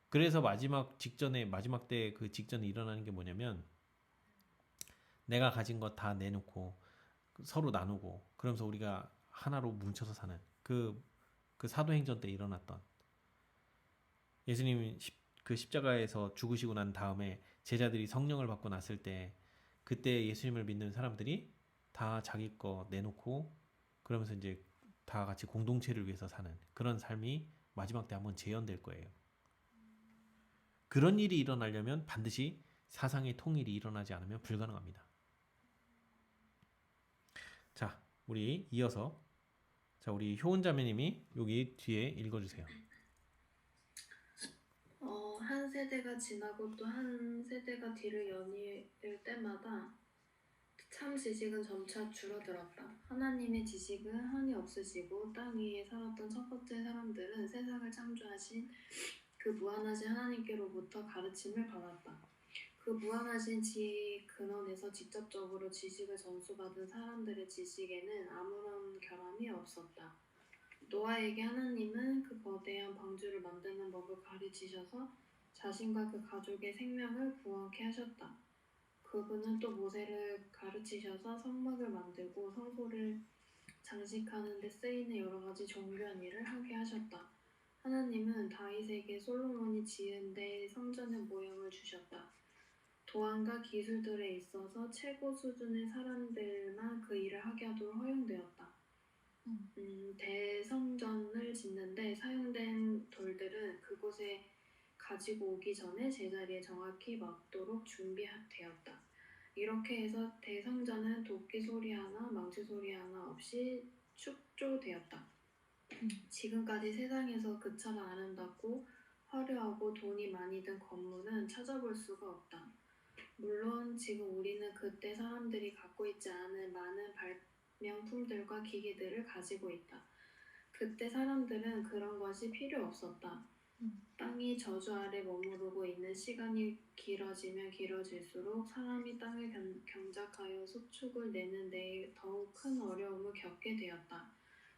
Speaker 1: 그래서 마지막 때 그 직전에 일어나는 게 뭐냐면 내가 가진 거 다 내놓고 서로 나누고 그러면서 우리가 하나로 뭉쳐서 사는 그 사도행전 때 일어났던 예수님이 그 십자가에서 죽으시고 난 다음에 제자들이 성령을 받고 났을 때 그때 예수님을 믿는 사람들이 다 자기 거 내놓고 그러면서 이제 다 같이 공동체를 위해서 사는 그런 삶이 마지막 때 한번 재현될 거예요. 그런 일이 일어나려면 반드시 사상의 통일이 일어나지 않으면 불가능합니다. 자, 우리 이어서 우리 효은 자매님이 여기 뒤에 읽어주세요.
Speaker 3: 한 세대가 지나고 또 한 세대가 뒤를 연이을 때마다 참 지식은 점차 줄어들었다. 하나님의 지식은 한이 없으시고 땅 위에 살았던 첫 번째 사람들은 세상을 창조하신 그 무한하신 하나님께로부터 가르침을 받았다. 그 무한하신 지혜의 근원에서 직접적으로 지식을 전수받은 사람들의 지식에는 아무런 결함이 없었다. 노아에게 하나님은 그 거대한 방주를 만드는 법을 가르치셔서 자신과 그 가족의 생명을 구원케 하셨다. 그분은 또 모세를 가르치셔서 성막을 만들고 성소를 장식하는 데 쓰이는 여러 가지 정교한 일을 하게 하셨다. 하나님은 다윗에게 솔로몬이 지은 데 성전의 모형을 주셨다. 도안과 기술들에 있어서 최고 수준의 사람들만 그 일을 하게 하도록 허용되었다. 대성전을 짓는데 사용된 돌들은 그곳에 가지고 오기 전에 제자리에 정확히 맞도록 준비되었다. 이렇게 해서 대성전은 도끼 소리 하나, 망치 소리 하나 없이 축조되었다. 지금까지 세상에서 그처럼 아름답고 화려하고 돈이 많이 든 건물은 찾아볼 수가 없다. 물론 지금 우리는 그때 사람들이 갖고 있지 않은 많은 발명품들과 기기들을 가지고 있다. 그때 사람들은 그런 것이 필요 없었다. 땅이 저주 아래 머무르고 있는 시간이 길어지면 길어질수록 사람이 땅을 경작하여 소축을 내는 데 더욱 큰 어려움을 겪게 되었다.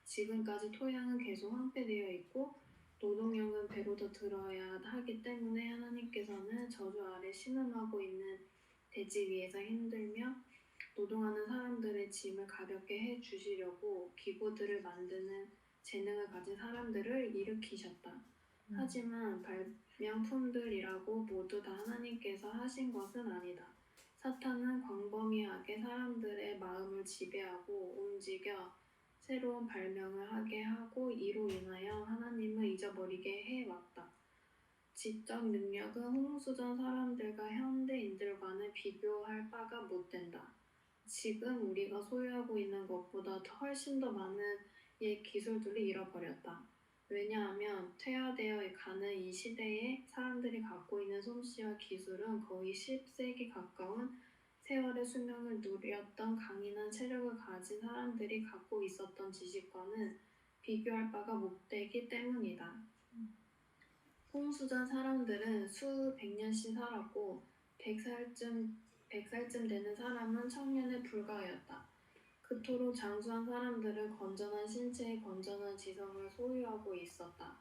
Speaker 3: 지금까지 토양은 계속 황폐되어 있고 노동력은 배로 더 들어야 하기 때문에 하나님께서는 저주 아래 신음하고 있는 대지 위에서 힘들며 노동하는 사람들의 짐을 가볍게 해주시려고 기구들을 만드는 재능을 가진 사람들을 일으키셨다. 하지만 발명품들이라고 모두 다 하나님께서 하신 것은 아니다. 사탄은 광범위하게 사람들의 마음을 지배하고 움직여 새로운 발명을 하게 하고 이로 인하여 하나님을 잊어버리게 해왔다. 지적 능력은 홍수전 사람들과 현대인들과는 비교할 바가 못된다. 지금 우리가 소유하고 있는 것보다 훨씬 더 많은 옛 기술들을 잃어버렸다. 왜냐하면 퇴화되어 가는 이 시대에 사람들이 갖고 있는 솜씨와 기술은 거의 10세기 가까운 세월의 수명을 누렸던 강인한 체력을 가진 사람들이 갖고 있었던 지식과는 비교할 바가 못되기 때문이다. 홍수전 사람들은 수백 년씩 살았고 100살쯤 되는 사람은 청년에 불과하였다. 그토록 장수한 사람들은 건전한 신체에 건전한 지성을 소유하고 있었다.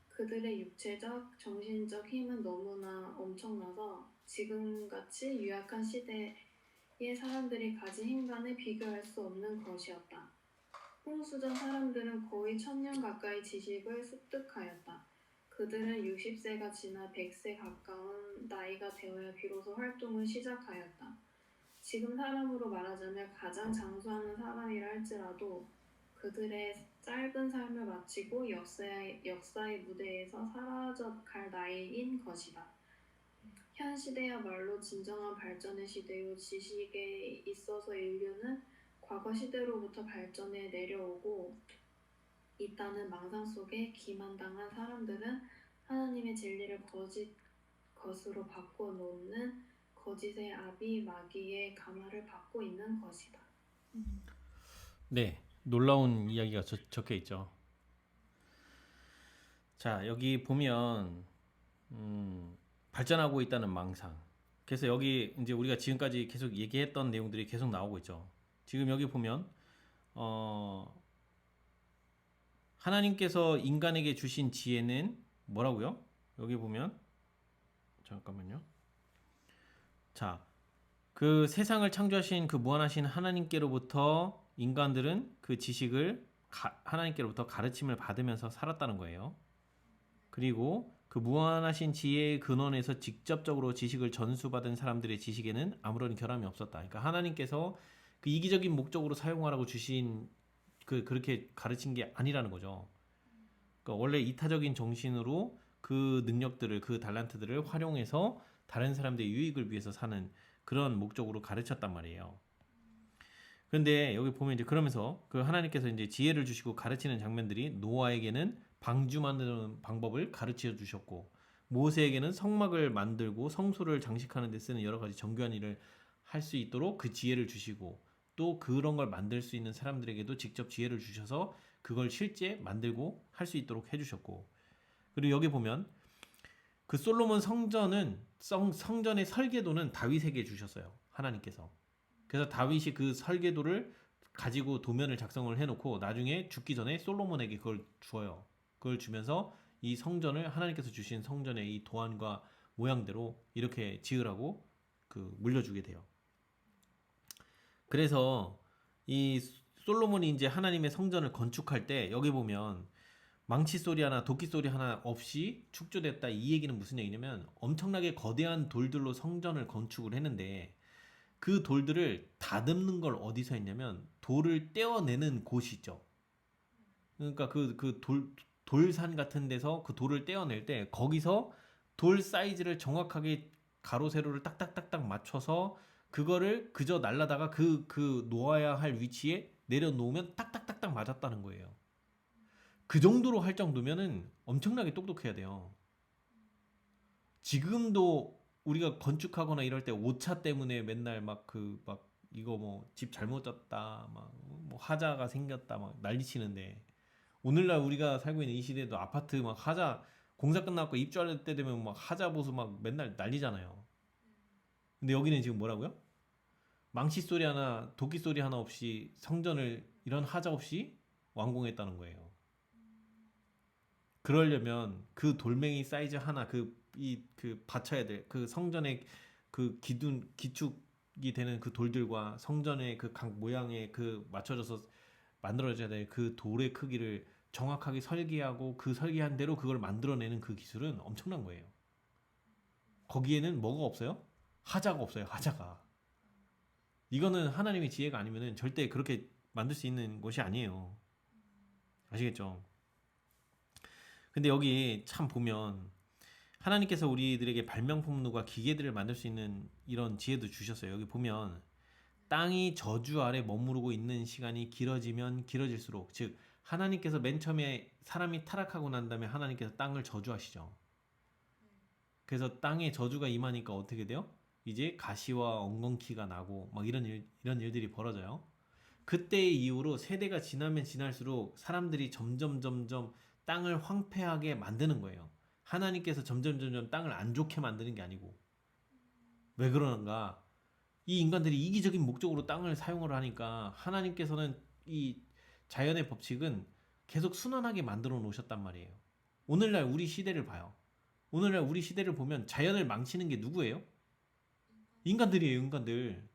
Speaker 3: 그들의 육체적, 정신적 힘은 너무나 엄청나서 지금같이 유약한 시대의 사람들이 가진 힘과는 비교할 수 없는 것이었다. 홍수전 사람들은 거의 1000년 가까이 지식을 습득하였다. 그들은 60세가 지나 100세 가까운 나이가 되어야 비로소 활동을 시작하였다. 지금 사람으로 말하자면 가장 장수하는 사람이라 할지라도 그들의 짧은 삶을 마치고 역사의 무대에서 사라져갈 나이인 것이다. 현 시대야말로 진정한 발전의 시대요. 지식에 있어서 인류는 과거 시대로부터 발전해 내려오고 있다는 망상 속에 기만당한 사람들은 하나님의 진리를 거짓 것으로 바꿔놓는 거짓의 아비 마귀의 감화를 받고 있는 것이다.
Speaker 1: 네, 놀라운 이야기가 적혀 있죠. 자, 여기 보면 발전하고 있다는 망상. 그래서 여기 이제 우리가 지금까지 계속 얘기했던 내용들이 계속 나오고 있죠. 지금 여기 보면 하나님께서 인간에게 주신 지혜는 뭐라고요? 여기 보면 잠깐만요. 자, 그 세상을 창조하신 그 무한하신 하나님께로부터 인간들은 그 지식을 하나님께로부터 가르침을 받으면서 살았다는 거예요. 그리고 그 무한하신 지혜의 근원에서 직접적으로 지식을 전수받은 사람들의 지식에는 아무런 결함이 없었다. 그러니까 하나님께서 그 이기적인 목적으로 사용하라고 주신 그렇게 가르친 게 아니라는 거죠. 그러니까 원래 이타적인 정신으로 그 능력들을 그 달란트들을 활용해서 다른 사람들의 유익을 위해서 사는 그런 목적으로 가르쳤단 말이에요. 그런데 여기 보면 이제 그러면서 그 하나님께서 이제 지혜를 주시고 가르치는 장면들이 노아에게는 방주 만드는 방법을 가르쳐 주셨고 모세에게는 성막을 만들고 성소를 장식하는 데 쓰는 여러 가지 정교한 일을 할 수 있도록 그 지혜를 주시고 또 그런 걸 만들 수 있는 사람들에게도 직접 지혜를 주셔서 그걸 실제 만들고 할 수 있도록 해주셨고 그리고 여기 보면 그 솔로몬 성전의 설계도는 다윗에게 주셨어요. 하나님께서. 그래서 다윗이 그 설계도를 가지고 도면을 작성을 해놓고 나중에 죽기 전에 솔로몬에게 그걸 주어요. 그걸 주면서 이 성전을 하나님께서 주신 성전의 이 도안과 모양대로 이렇게 지으라고 그 물려주게 돼요. 그래서 이 솔로몬이 이제 하나님의 성전을 건축할 때 여기 보면 망치 소리 하나, 도끼 소리 하나 없이 축조됐다. 이 얘기는 무슨 얘기냐면 엄청나게 거대한 돌들로 성전을 건축을 했는데 그 돌들을 다듬는 걸 어디서 했냐면 돌을 떼어내는 곳이 있죠. 그러니까 돌산 같은 데서 그 돌을 떼어낼 때 거기서 돌 사이즈를 정확하게 가로 세로를 딱딱딱딱 맞춰서 그거를 그저 날라다가 그 놓아야 할 위치에 내려놓으면 딱딱딱딱 맞았다는 거예요. 그 정도로 할 정도면은 엄청나게 똑똑해야 돼요. 지금도 우리가 건축하거나 이럴 때 오차 때문에 맨날 막 이거 뭐 집 잘못 졌다, 막 뭐 하자가 생겼다, 막 난리치는데 오늘날 우리가 살고 있는 이 시대도 아파트 막 하자 공사 끝나고 입주할 때 되면 막 하자 보수 막 맨날 난리잖아요. 근데 여기는 지금 뭐라고요? 망치 소리 하나, 도끼 소리 하나 없이 성전을 이런 하자 없이 완공했다는 거예요. 그러려면 그 돌멩이 사이즈 하나 받쳐야 될 그 성전의 그 기축이 되는 그 돌들과 성전의 그 각 모양에 그 맞춰져서 만들어져야 될 그 돌의 크기를 정확하게 설계하고 그 설계한 대로 그걸 만들어내는 그 기술은 엄청난 거예요. 거기에는 뭐가 없어요? 하자가 없어요. 하자가. 이거는 하나님의 지혜가 아니면은 절대 그렇게 만들 수 있는 것이 아니에요. 아시겠죠? 근데 여기 참 보면 하나님께서 우리들에게 발명품과 기계들을 만들 수 있는 이런 지혜도 주셨어요. 여기 보면 땅이 저주 아래 머무르고 있는 시간이 길어지면 길어질수록 즉 하나님께서 맨 처음에 사람이 타락하고 난 다음에 하나님께서 땅을 저주하시죠. 그래서 땅에 저주가 임하니까 어떻게 돼요? 이제 가시와 엉겅퀴가 나고 막 이런 일들이 벌어져요. 그때의 이후로 세대가 지나면 지날수록 사람들이 점점 땅을 황폐하게 만드는 거예요. 하나님께서 점점 땅을 안 좋게 만드는 게 아니고. 왜 그러는가? 이 인간들이 이기적인 목적으로 땅을 사용을 하니까 하나님께서는 이 자연의 법칙은 계속 순환하게 만들어 놓으셨단 말이에요. 오늘날 우리 시대를 봐요. 오늘날 우리 시대를 보면 자연을 망치는 게 누구예요? 인간들이에요, 인간들.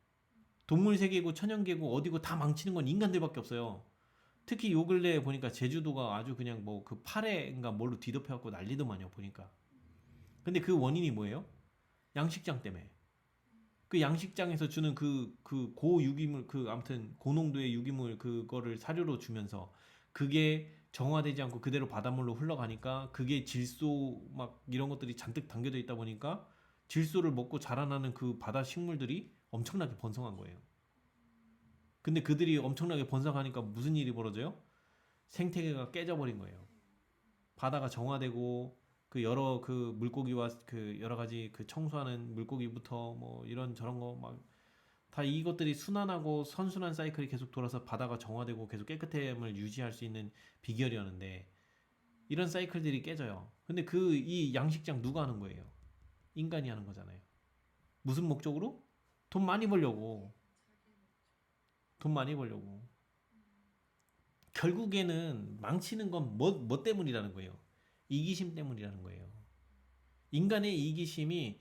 Speaker 1: 동물 세계고 천연계고 어디고 다 망치는 건 인간들밖에 없어요. 특히 요 근래에 보니까 제주도가 아주 그냥 뭐 그 파래인가 뭘로 뒤덮여갖고 난리더만요, 보니까. 근데 그 원인이 뭐예요? 양식장 때문에. 그 양식장에서 주는 그 고유기물, 아무튼 고농도의 유기물 그거를 사료로 주면서 그게 정화되지 않고 그대로 바닷물로 흘러가니까 그게 질소 막 이런 것들이 잔뜩 담겨져 있다 보니까 질소를 먹고 자라나는 그 바다 식물들이 엄청나게 번성한 거예요. 근데 그들이 엄청나게 번성하니까 무슨 일이 벌어져요? 생태계가 깨져버린 거예요. 바다가 정화되고 그 여러 그 물고기와 그 여러 가지 그 청소하는 물고기부터 뭐 이런 저런 거 막 다 이것들이 순환하고 선순환 사이클이 계속 돌아서 바다가 정화되고 계속 깨끗함을 유지할 수 있는 비결이었는데 이런 사이클들이 깨져요. 근데 이 양식장 누가 하는 거예요? 인간이 하는 거잖아요. 무슨 목적으로? 돈 많이 벌려고. 돈 많이 벌려고. 결국에는 망치는 건 뭐 때문이라는 거예요. 이기심 때문이라는 거예요. 인간의 이기심이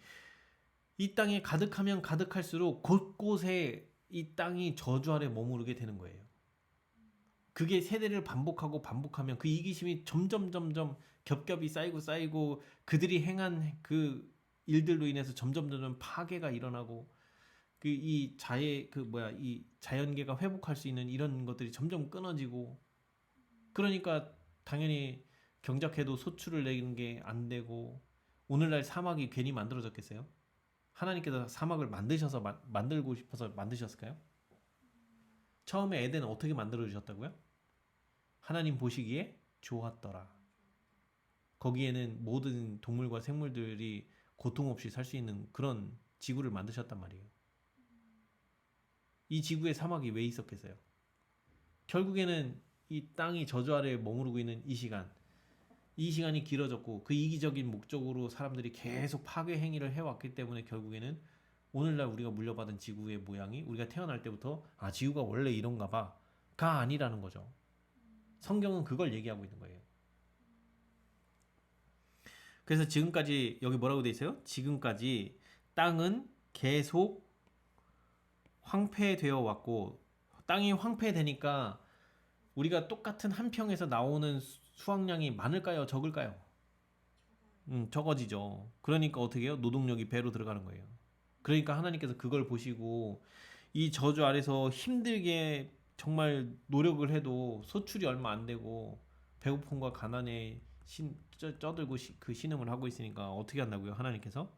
Speaker 1: 이 땅에 가득하면 가득할수록 곳곳에 이 땅이 저주 아래 머무르게 되는 거예요. 그게 세대를 반복하고 반복하면 그 이기심이 점점 겹겹이 쌓이고 그들이 행한 그 일들로 인해서 점점 파괴가 일어나고 그 이 자의 그 뭐야 이 자연계가 회복할 수 있는 이런 것들이 점점 끊어지고 그러니까 당연히 경작해도 소출을 내는 게 안 되고 오늘날 사막이 괜히 만들어졌겠어요? 하나님께서 사막을 만들고 싶어서 만드셨을까요? 처음에 에덴은 어떻게 만들어 주셨다고요? 하나님 보시기에 좋았더라. 거기에는 모든 동물과 생물들이 고통 없이 살 수 있는 그런 지구를 만드셨단 말이에요. 이 지구에 사막이 왜 있었겠어요? 결국에는 이 땅이 저주 아래 머무르고 있는 이 시간이 길어졌고 그 이기적인 목적으로 사람들이 계속 파괴 행위를 해왔기 때문에 결국에는 오늘날 우리가 물려받은 지구의 모양이 우리가 태어날 때부터 아 지구가 원래 이런가 봐가 아니라는 거죠. 성경은 그걸 얘기하고 있는 거예요. 그래서 지금까지 여기 뭐라고 돼 있어요? 지금까지 땅은 계속 황폐되어 왔고 땅이 황폐되니까 우리가 똑같은 한 평에서 나오는 수확량이 많을까요? 적을까요? 적어지죠. 그러니까 어떻게 해요? 노동력이 배로 들어가는 거예요. 그러니까 하나님께서 그걸 보시고 이 저주 아래서 힘들게 정말 노력을 해도 소출이 얼마 안 되고 배고픔과 가난에 쪄들고 그 신음을 하고 있으니까 어떻게 한다고요? 하나님께서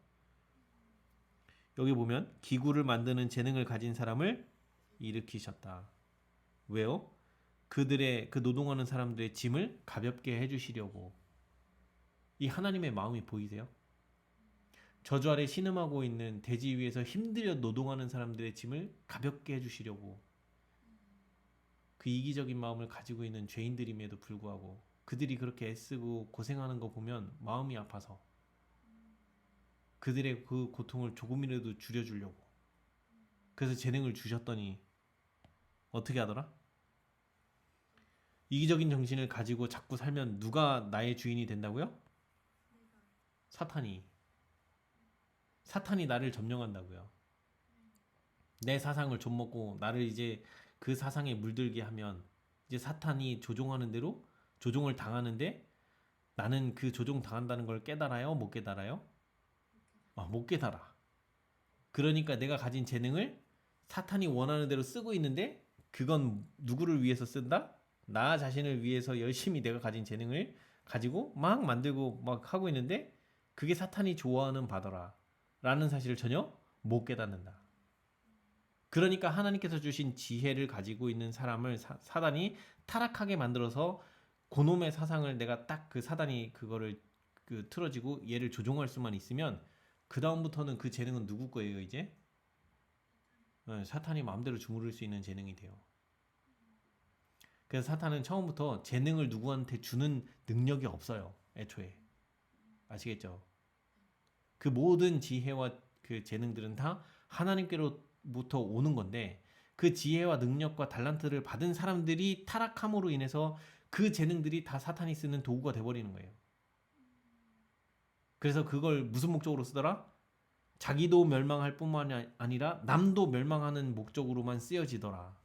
Speaker 1: 여기 보면 기구를 만드는 재능을 가진 사람을 일으키셨다. 왜요? 그들의 그 노동하는 사람들의 짐을 가볍게 해주시려고. 이 하나님의 마음이 보이세요? 저주 아래 신음하고 있는 대지 위에서 힘들여 노동하는 사람들의 짐을 가볍게 해주시려고. 그 이기적인 마음을 가지고 있는 죄인들임에도 불구하고 그들이 그렇게 애쓰고 고생하는 거 보면 마음이 아파서 그들의 그 고통을 조금이라도 줄여주려고. 그래서 재능을 주셨더니 어떻게 하더라? 이기적인 정신을 가지고 자꾸 살면 누가 나의 주인이 된다고요? 사탄이 나를 점령한다고요. 내 사상을 좀먹고 나를 이제 그 사상에 물들게 하면 이제 사탄이 조종하는 대로 조종을 당하는데 나는 그 조종 당한다는 걸 깨달아요? 못 깨달아요? 못 깨달아. 그러니까 내가 가진 재능을 사탄이 원하는 대로 쓰고 있는데 그건 누구를 위해서 쓴다? 나 자신을 위해서 열심히 내가 가진 재능을 가지고 막 만들고 막 하고 있는데 그게 사탄이 좋아하는 바더라 라는 사실을 전혀 못 깨닫는다. 그러니까 하나님께서 주신 지혜를 가지고 있는 사람을 사단이 타락하게 만들어서 그놈의 사상을 내가 딱 그 사단이 그거를 그 틀어지고 얘를 조종할 수만 있으면 그 다음부터는 그 재능은 누구 거예요 이제? 사탄이 마음대로 주무를 수 있는 재능이 돼요. 그래서 사탄은 처음부터 재능을 누구한테 주는 능력이 없어요. 애초에. 아시겠죠? 그 모든 지혜와 그 재능들은 다 하나님께로부터 오는 건데 그 지혜와 능력과 달란트를 받은 사람들이 타락함으로 인해서 그 재능들이 다 사탄이 쓰는 도구가 돼버리는 거예요. 그래서 그걸 무슨 목적으로 쓰더라? 자기도 멸망할 뿐만 아니라 남도 멸망하는 목적으로만 쓰여지더라.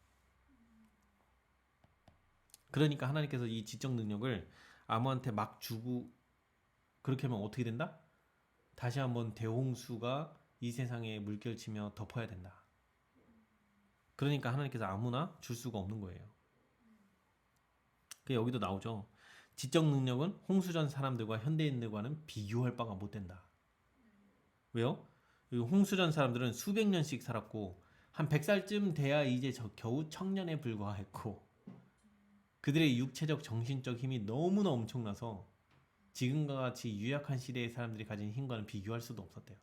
Speaker 1: 그러니까 하나님께서 이 지적 능력을 아무한테 막 주고 그렇게 하면 어떻게 된다? 다시 한번 대홍수가 이 세상에 물결치며 덮어야 된다. 그러니까 하나님께서 아무나 줄 수가 없는 거예요. 여기도 나오죠. 지적 능력은 홍수전 사람들과 현대인들과는 비교할 바가 못 된다. 왜요? 홍수전 사람들은 수백 년씩 살았고 한 100살쯤 돼야 이제 겨우 청년에 불과했고 그들의 육체적 정신적 힘이 너무나 엄청나서 지금과 같이 유약한 시대의 사람들이 가진 힘과는 비교할 수도 없었대요.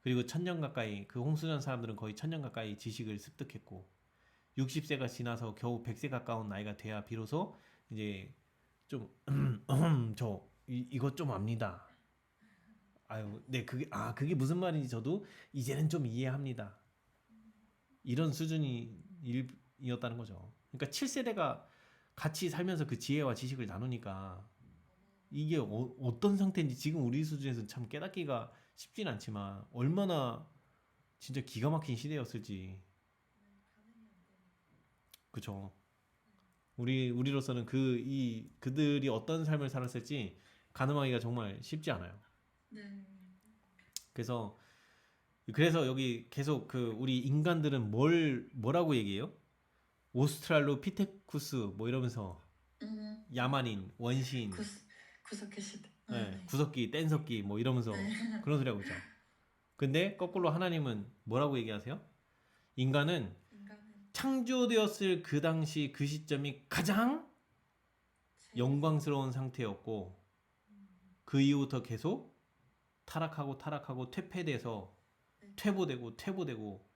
Speaker 1: 그리고 1000년 가까이 그 홍수전 사람들은 거의 1000년 가까이 지식을 습득했고 60세가 지나서 겨우 100세 가까운 나이가 돼야 비로소 이제 좀 이것 좀 압니다. 아유, 네 그게 무슨 말인지 저도 이제는 좀 이해합니다. 이런 수준이었다는 거죠. 그러니까 7세대가 같이 살면서 그 지혜와 지식을 나누니까 이게 어떤 상태인지 지금 우리 수준에서 참 깨닫기가 쉽진 않지만 얼마나 진짜 기가 막힌 시대였을지. 그쵸. 우리로서는 그들이 어떤 삶을 살았을지 가늠하기가 정말 쉽지 않아요.
Speaker 2: 네.
Speaker 1: 그래서 여기 계속 우리 인간들은 뭐라고 얘기해요? 오스트랄로피테쿠스 뭐 이러면서 야만인, 원시인,
Speaker 2: 구석기 시대.
Speaker 1: 예, 구석기, 뗀석기 뭐 이러면서
Speaker 2: 네.
Speaker 1: 그런 소리 하고 있죠. 근데 거꾸로 하나님은 뭐라고 얘기하세요? 인간은
Speaker 2: 인간은
Speaker 1: 창조되었을 그 당시 그 시점이 가장 영광스러운 상태였고 그 이후부터 계속 타락하고 퇴폐돼서
Speaker 2: 네.
Speaker 1: 퇴보되고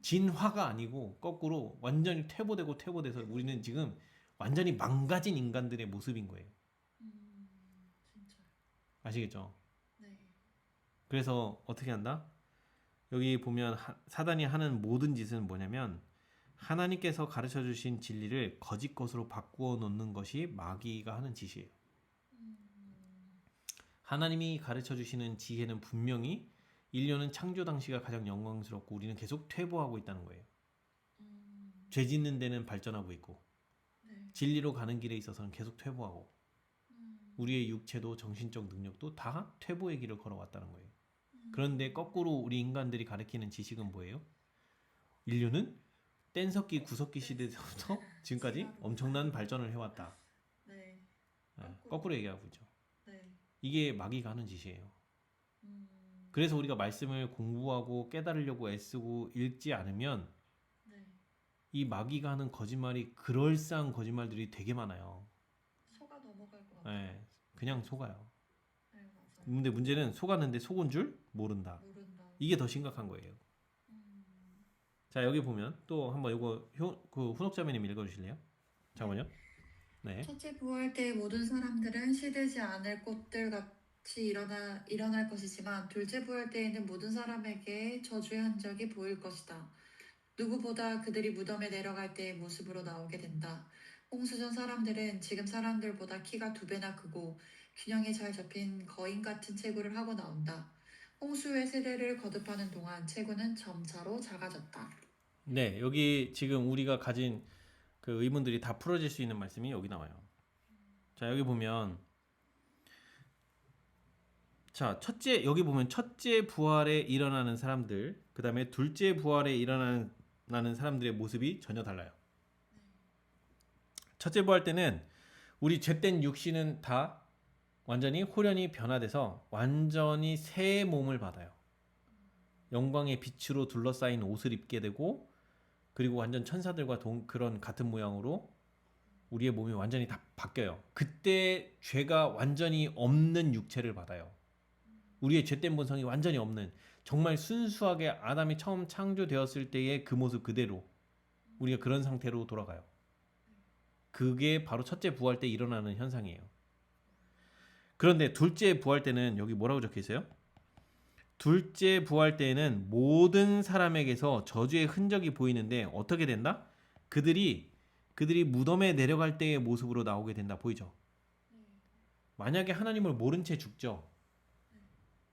Speaker 1: 진화가 아니고 거꾸로 완전히 퇴보돼서 우리는 지금 완전히 망가진 인간들의 모습인 거예요.
Speaker 2: 진짜.
Speaker 1: 아시겠죠?
Speaker 2: 네.
Speaker 1: 그래서 어떻게 한다? 여기 보면 사단이 하는 모든 짓은 뭐냐면 하나님께서 가르쳐 주신 진리를 거짓 것으로 바꾸어 놓는 것이 마귀가 하는 짓이에요. 하나님이 가르쳐 주시는 지혜는 분명히 인류는 창조 당시가 가장 영광스럽고 우리는 계속 퇴보하고 있다는 거예요. 죄 짓는 데는 발전하고 있고
Speaker 2: 네.
Speaker 1: 진리로 가는 길에 있어서는 계속 퇴보하고 우리의 육체도 정신적 능력도 다 퇴보의 길을 걸어왔다는 거예요. 그런데 거꾸로 우리 인간들이 가리키는 지식은 뭐예요? 인류는 뗀석기, 구석기 시대부터 지금까지 엄청난 발전을 해왔다.
Speaker 2: 네.
Speaker 1: 거꾸로 얘기하고 있죠.
Speaker 2: 네.
Speaker 1: 이게 마귀가 하는 짓이에요. 그래서 우리가 말씀을 공부하고 깨달으려고 애쓰고 읽지 않으면
Speaker 2: 네.
Speaker 1: 이 마귀가 하는 거짓말이 그럴싸한 거짓말들이 되게 많아요.
Speaker 2: 속아 넘어갈 것 같아요.
Speaker 1: 예, 그냥 속아요.
Speaker 2: 네, 맞아요.
Speaker 1: 근데 문제는 속았는데 속은 줄 모른다.
Speaker 2: 모른다.
Speaker 1: 이게 더 심각한 거예요. 자, 여기 보면 또 한번 이거 훈옥자매님 읽어주실래요? 잠깐만요. 네.
Speaker 2: 첫째 부활 때 모든 사람들은 시들지 않을 꽃들 같이 일어날 것이지만 둘째 부활 때에는 모든 사람에게 저주의 흔적이 보일 것이다. 누구보다 그들이 무덤에 내려갈 때의 모습으로 나오게 된다. 홍수전 사람들은 지금 사람들보다 키가 2배나 크고 균형이 잘 잡힌 거인 같은 체구를 하고 나온다. 홍수의 세대를 거듭하는 동안 체구는 점차로 작아졌다.
Speaker 1: 네, 여기 지금 우리가 가진 그 의문들이 다 풀어질 수 있는 말씀이 여기 나와요. 자, 여기 보면 자, 여기 보면 첫째 부활에 일어나는 사람들, 그 다음에 둘째 부활에 일어나는 사람들의 모습이 전혀 달라요. 첫째 부활 때는 우리 죄된 육신은 다 완전히 홀연히 변화돼서 완전히 새 몸을 받아요. 영광의 빛으로 둘러싸인 옷을 입게 되고 그리고 완전 천사들과 그런 같은 모양으로 우리의 몸이 완전히 다 바뀌어요. 그때 죄가 완전히 없는 육체를 받아요. 우리의 죄된 본성이 완전히 없는 정말 순수하게 아담이 처음 창조되었을 때의 그 모습 그대로 우리가 그런 상태로 돌아가요. 그게 바로 첫째 부활 때 일어나는 현상이에요. 그런데 둘째 부활 때는 여기 뭐라고 적혀 있어요? 둘째 부활 때에는 모든 사람에게서 저주의 흔적이 보이는데 어떻게 된다? 그들이 무덤에 내려갈 때의 모습으로 나오게 된다. 보이죠? 만약에 하나님을 모른 채 죽죠.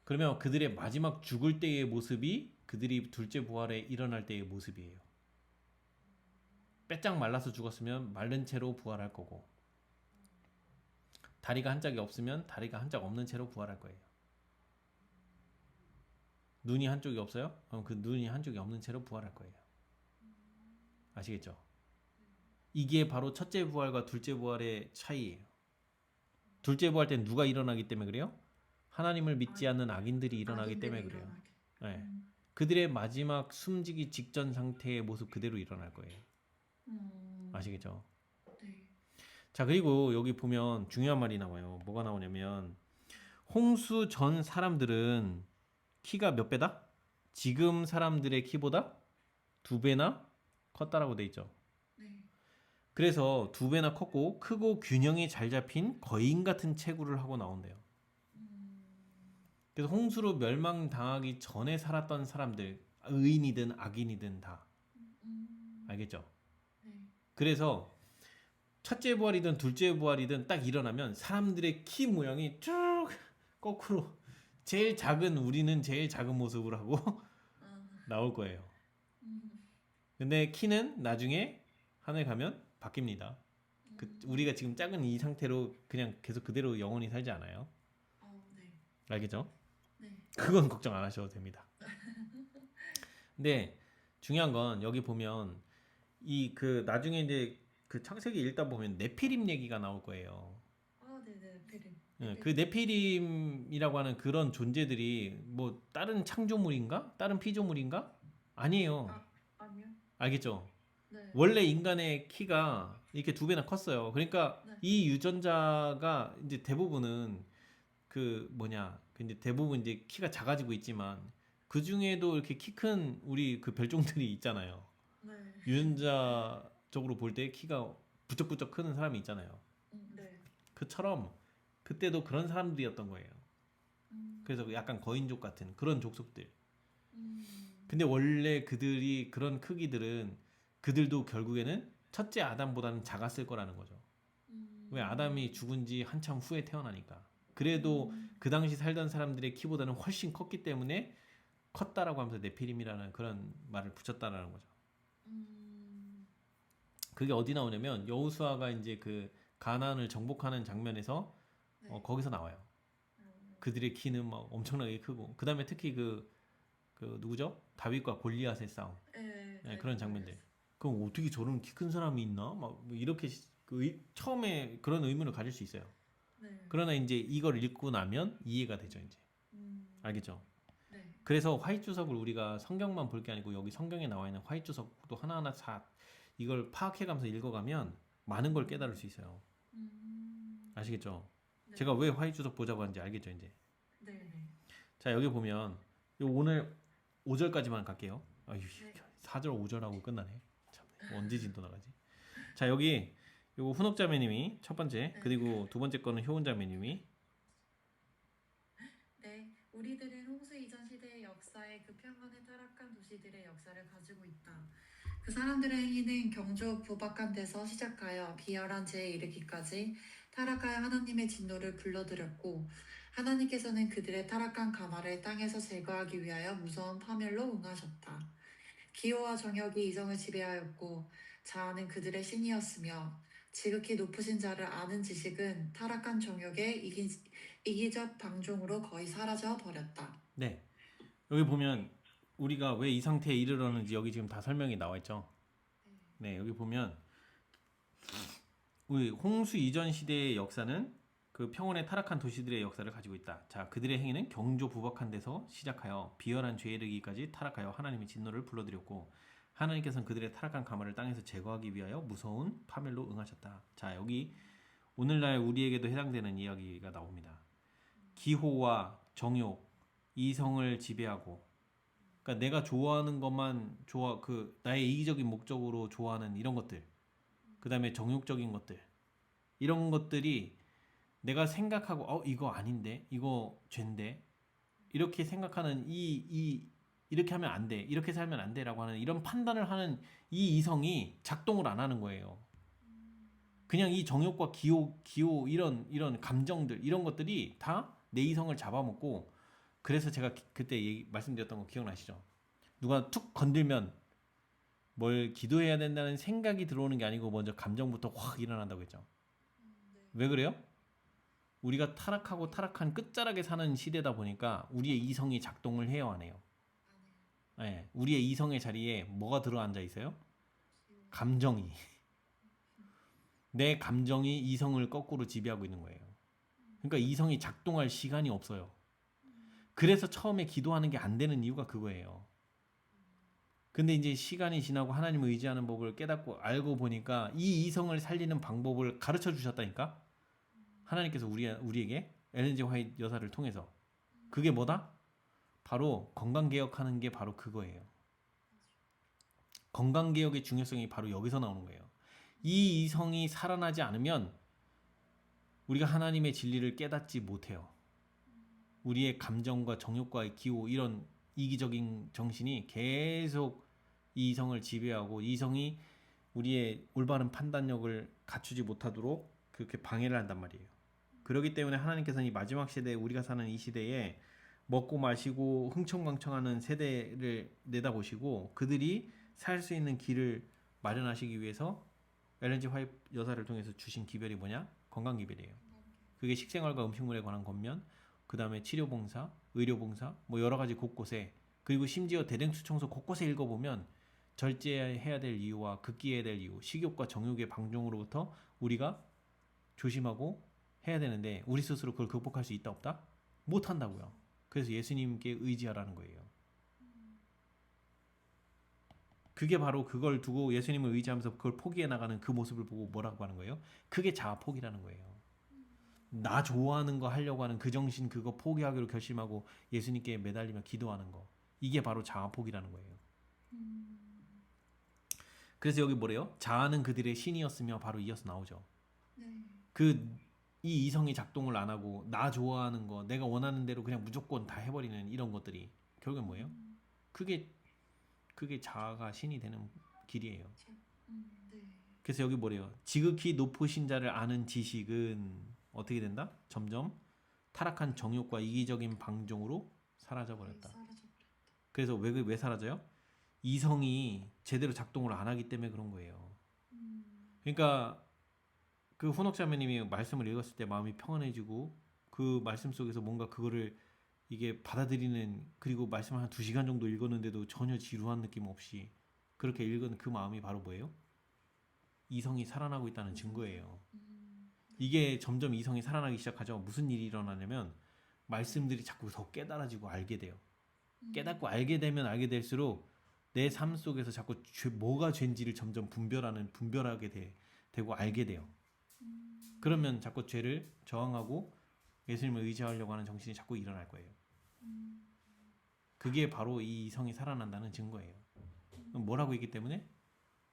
Speaker 1: 그러면 그들의 마지막 죽을 때의 모습이 그들이 둘째 부활에 일어날 때의 모습이에요. 빼짝 말라서 죽었으면 마른 채로 부활할 거고 다리가 한 짝이 없으면 다리가 한 짝 없는 채로 부활할 거예요. 눈이 한쪽이 없어요? 그럼 그 눈이 한쪽이 없는 채로 부활할 거예요. 아시겠죠? 이게 바로 첫째 부활과 둘째 부활의 차이예요. 둘째 부활 때는 누가 일어나기 때문에 그래요? 하나님을 믿지 않는 악인들이 일어나기 때문에 그래요. 네. 그들의 마지막 숨지기 직전 상태의 모습 그대로 일어날 거예요. 아시겠죠?
Speaker 2: 네.
Speaker 1: 자, 그리고 여기 보면 중요한 말이 나와요. 뭐가 나오냐면 홍수 전 사람들은 키가 몇 배다? 지금 사람들의 키보다 2배나 컸다라고 돼 있죠.
Speaker 2: 네.
Speaker 1: 그래서 2배나 컸고 크고 균형이 잘 잡힌 거인 같은 체구를 하고 나온대요. 그래서 홍수로 멸망당하기 전에 살았던 사람들, 의인이든 악인이든 다 알겠죠?
Speaker 2: 네.
Speaker 1: 그래서 첫째 부활이든 둘째 부활이든 딱 일어나면 사람들의 키 모양이 쭉 거꾸로 제일 작은 우리는 제일 작은 모습을 하고 나올 거예요. 근데 키는 나중에 하늘 가면 바뀝니다. 우리가 지금 작은 이 상태로 그냥 계속 그대로 영원히 살지 않아요.
Speaker 2: 네.
Speaker 1: 알겠죠?
Speaker 2: 네.
Speaker 1: 그건 걱정 안 하셔도 됩니다. 근데 중요한 건 여기 보면 이 그 나중에 이제 그 창세기 읽다 보면 네피림 얘기가 나올 거예요.
Speaker 2: 네네. 페림.
Speaker 1: 예, 그 네피림이라고 하는 그런 존재들이 뭐 다른 창조물인가? 다른 피조물인가? 아니에요.
Speaker 2: 아니요.
Speaker 1: 알겠죠?
Speaker 2: 네.
Speaker 1: 원래 인간의 키가 이렇게 2배나 컸어요. 그러니까
Speaker 2: 네.
Speaker 1: 이 유전자가 이제 대부분은 그 뭐냐, 근데 대부분 이제 키가 작아지고 있지만 그 중에도 이렇게 키 큰 우리 그 별종들이 있잖아요.
Speaker 2: 네.
Speaker 1: 유전자적으로 볼 때 키가 부쩍부쩍 크는 사람이 있잖아요.
Speaker 2: 네.
Speaker 1: 그처럼 그때도 그런 사람들이었던 거예요. 그래서 약간 거인족 같은 그런 족속들. 근데 원래 그들이 그런 크기들은 그들도 결국에는 첫째 아담보다는 작았을 거라는 거죠. 왜? 아담이 죽은 지 한참 후에 태어나니까. 그래도 그 당시 살던 사람들의 키보다는 훨씬 컸기 때문에 컸다라고 하면서 네피림이라는 그런 말을 붙였다라는 거죠. 그게 어디 나오냐면 여호수아가 이제 그 가나안을 정복하는 장면에서
Speaker 2: 네.
Speaker 1: 거기서 나와요. 그들의 키는 막 엄청나게 크고 그 다음에 특히 그 누구죠? 다윗과 골리앗의 싸움. 네, 그런 장면들. 그럼 어떻게 저런 키 큰 사람이 있나? 막뭐 이렇게 처음에 그런 의문을 가질 수 있어요.
Speaker 2: 네.
Speaker 1: 그러나 이제 이걸 읽고 나면 이해가 되죠, 이제. 알겠죠?
Speaker 2: 네.
Speaker 1: 그래서 화이트 주석을 우리가 성경만 볼 게 아니고 여기 성경에 나와 있는 화이트 주석도 하나하나 다 이걸 파악해가면서 읽어가면 많은 걸 깨달을 수 있어요. 아시겠죠?
Speaker 2: 네.
Speaker 1: 제가 왜 화이트 주석 보자고 하는지 알겠죠, 이제.
Speaker 2: 네.
Speaker 1: 자, 여기 보면 오늘 5절까지만 갈게요. 아유,
Speaker 2: 네.
Speaker 1: 4절 5절하고 끝나네. 참, 언제 진도 나가지? 자, 여기 요거 훈옥자매님이 첫 번째,
Speaker 2: 네.
Speaker 1: 그리고 두 번째 거는 효은자매님이
Speaker 2: 네, 우리들은 홍수 이전 시대의 역사에 그 평안에 타락한 도시들의 역사를 가지고 있다. 그 사람들의 행위는 경주 부박한 데서 시작하여 비열한 죄에 이르기까지 타락하여 하나님의 진노를 불러들였고 하나님께서는 그들의 타락한 가마를 땅에서 제거하기 위하여 무서운 파멸로 응하셨다. 기호와 정욕이 이성을 지배하였고 자아는 그들의 신이었으며 지극히 높으신 자를 아는 지식은 타락한 정욕의 이기적 방종으로 거의 사라져 버렸다.
Speaker 1: 네, 여기 보면 우리가 왜 이 상태에 이르렀는지 여기 지금 다 설명이 나와 있죠. 네, 여기 보면 우리 홍수 이전 시대의 역사는 그 평온에 타락한 도시들의 역사를 가지고 있다. 자, 그들의 행위는 경조 부박한 데서 시작하여 비열한 죄에 이르기까지 타락하여 하나님의 진노를 불러들였고 하나님께서는 그들의 타락한 가마를 땅에서 제거하기 위하여 무서운 파멸로 응하셨다. 자, 여기 오늘날 우리에게도 해당되는 이야기가 나옵니다. 기호와 정욕, 이성을 지배하고, 그러니까 내가 좋아하는 것만 나의 이기적인 목적으로 좋아하는 이런 것들, 그 다음에 정욕적인 것들, 이런 것들이 내가 생각하고 이거 아닌데, 이거 죄인데, 이렇게 생각하는 이렇게 하면 안 돼, 이렇게 살면 안 돼라고 하는 이런 판단을 하는 이 이성이 작동을 안 하는 거예요. 그냥 이 정욕과 기호 이런 감정들 이런 것들이 다 내 이성을 잡아먹고, 그래서 제가 그때 말씀드렸던 거 기억나시죠? 누가 툭 건들면 뭘 기도해야 된다는 생각이 들어오는 게 아니고 먼저 감정부터 확 일어난다고 했죠. 왜 그래요? 우리가 타락한 끝자락에 사는 시대다 보니까 우리의 이성이 작동을 해요, 안 해요? 네, 우리의 이성의 자리에 뭐가 들어앉아 있어요? 감정이. 내 감정이 이성을 거꾸로 지배하고 있는 거예요. 그러니까 이성이 작동할 시간이 없어요. 그래서 처음에 기도하는 게 안 되는 이유가 그거예요. 근데 이제 시간이 지나고 하나님을 의지하는 법을 깨닫고 알고 보니까 이 이성을 살리는 방법을 가르쳐 주셨다니까? 하나님께서 우리에게 엘렌 G 화이트 여사를 통해서. 그게 뭐다? 바로 건강개혁하는 게 바로 그거예요. 건강개혁의 중요성이 바로 여기서 나오는 거예요. 이 이성이 살아나지 않으면 우리가 하나님의 진리를 깨닫지 못해요. 우리의 감정과 정욕과 기호 이런 이기적인 정신이 계속 이 이성을 지배하고 이성이 우리의 올바른 판단력을 갖추지 못하도록 그렇게 방해를 한단 말이에요. 그렇기 때문에 하나님께서는 이 마지막 시대에 우리가 사는 이 시대에 먹고 마시고 흥청망청하는 세대를 내다보시고 그들이 살 수 있는 길을 마련하시기 위해서 엘렌지 화이트 여사를 통해서 주신 기별이 뭐냐? 건강 기별이에요. 그게 식생활과 음식물에 관한 권면, 그 다음에 치료봉사, 의료봉사, 뭐 여러 가지 곳곳에, 그리고 심지어 대댕수 청소 곳곳에 읽어보면 절제해야 될 이유와 극기해야 될 이유, 식욕과 정욕의 방종으로부터 우리가 조심하고 해야 되는데 우리 스스로 그걸 극복할 수 있다 없다? 못한다고요. 그래서 예수님께 의지하라는 거예요. 그게 바로 그걸 두고 예수님을 의지하면서 그걸 포기해 나가는 그 모습을 보고 뭐라고 하는 거예요? 그게 자아포기라는 거예요. 나 좋아하는 거 하려고 하는 그 정신, 그거 포기하기로 결심하고 예수님께 매달리며 기도하는 거, 이게 바로 자아포기라는 거예요. 그래서 여기 뭐래요? 자아는 그들의 신이었으며 바로 이어서 나오죠.
Speaker 2: 네.
Speaker 1: 이 이성이 작동을 안 하고 나 좋아하는 거, 내가 원하는 대로 그냥 무조건 다 해버리는 이런 것들이 결국엔 뭐예요? 그게 자아가 신이 되는 길이에요.
Speaker 2: 네.
Speaker 1: 그래서 여기 뭐래요? 지극히 높으신 자를 아는 지식은 어떻게 된다? 점점 타락한 정욕과 이기적인 방종으로 사라져 버렸다. 그래서 왜 사라져요? 이성이 제대로 작동을 안 하기 때문에 그런 거예요. 그러니까 그 훈옥 자매님이 말씀을 읽었을 때 마음이 평안해지고 그 말씀 속에서 뭔가 그거를 이게 받아들이는, 그리고 말씀을 한 2시간 정도 읽었는데도 전혀 지루한 느낌 없이 그렇게 읽은 그 마음이 바로 뭐예요? 이성이 살아나고 있다는 증거예요. 이게 점점 이성이 살아나기 시작하죠. 무슨 일이 일어나냐면 말씀들이 자꾸 더 깨달아지고 알게 돼요. 깨닫고 알게 되면 알게 될수록 내 삶 속에서 자꾸 뭐가 죄인지를 점점 분별하게 되고 알게 돼요. 그러면 자꾸 죄를 저항하고 예수님을 의지하려고 하는 정신이 자꾸 일어날 거예요. 그게 바로 이 이성이 살아난다는 증거예요. 뭐라고 있기 때문에?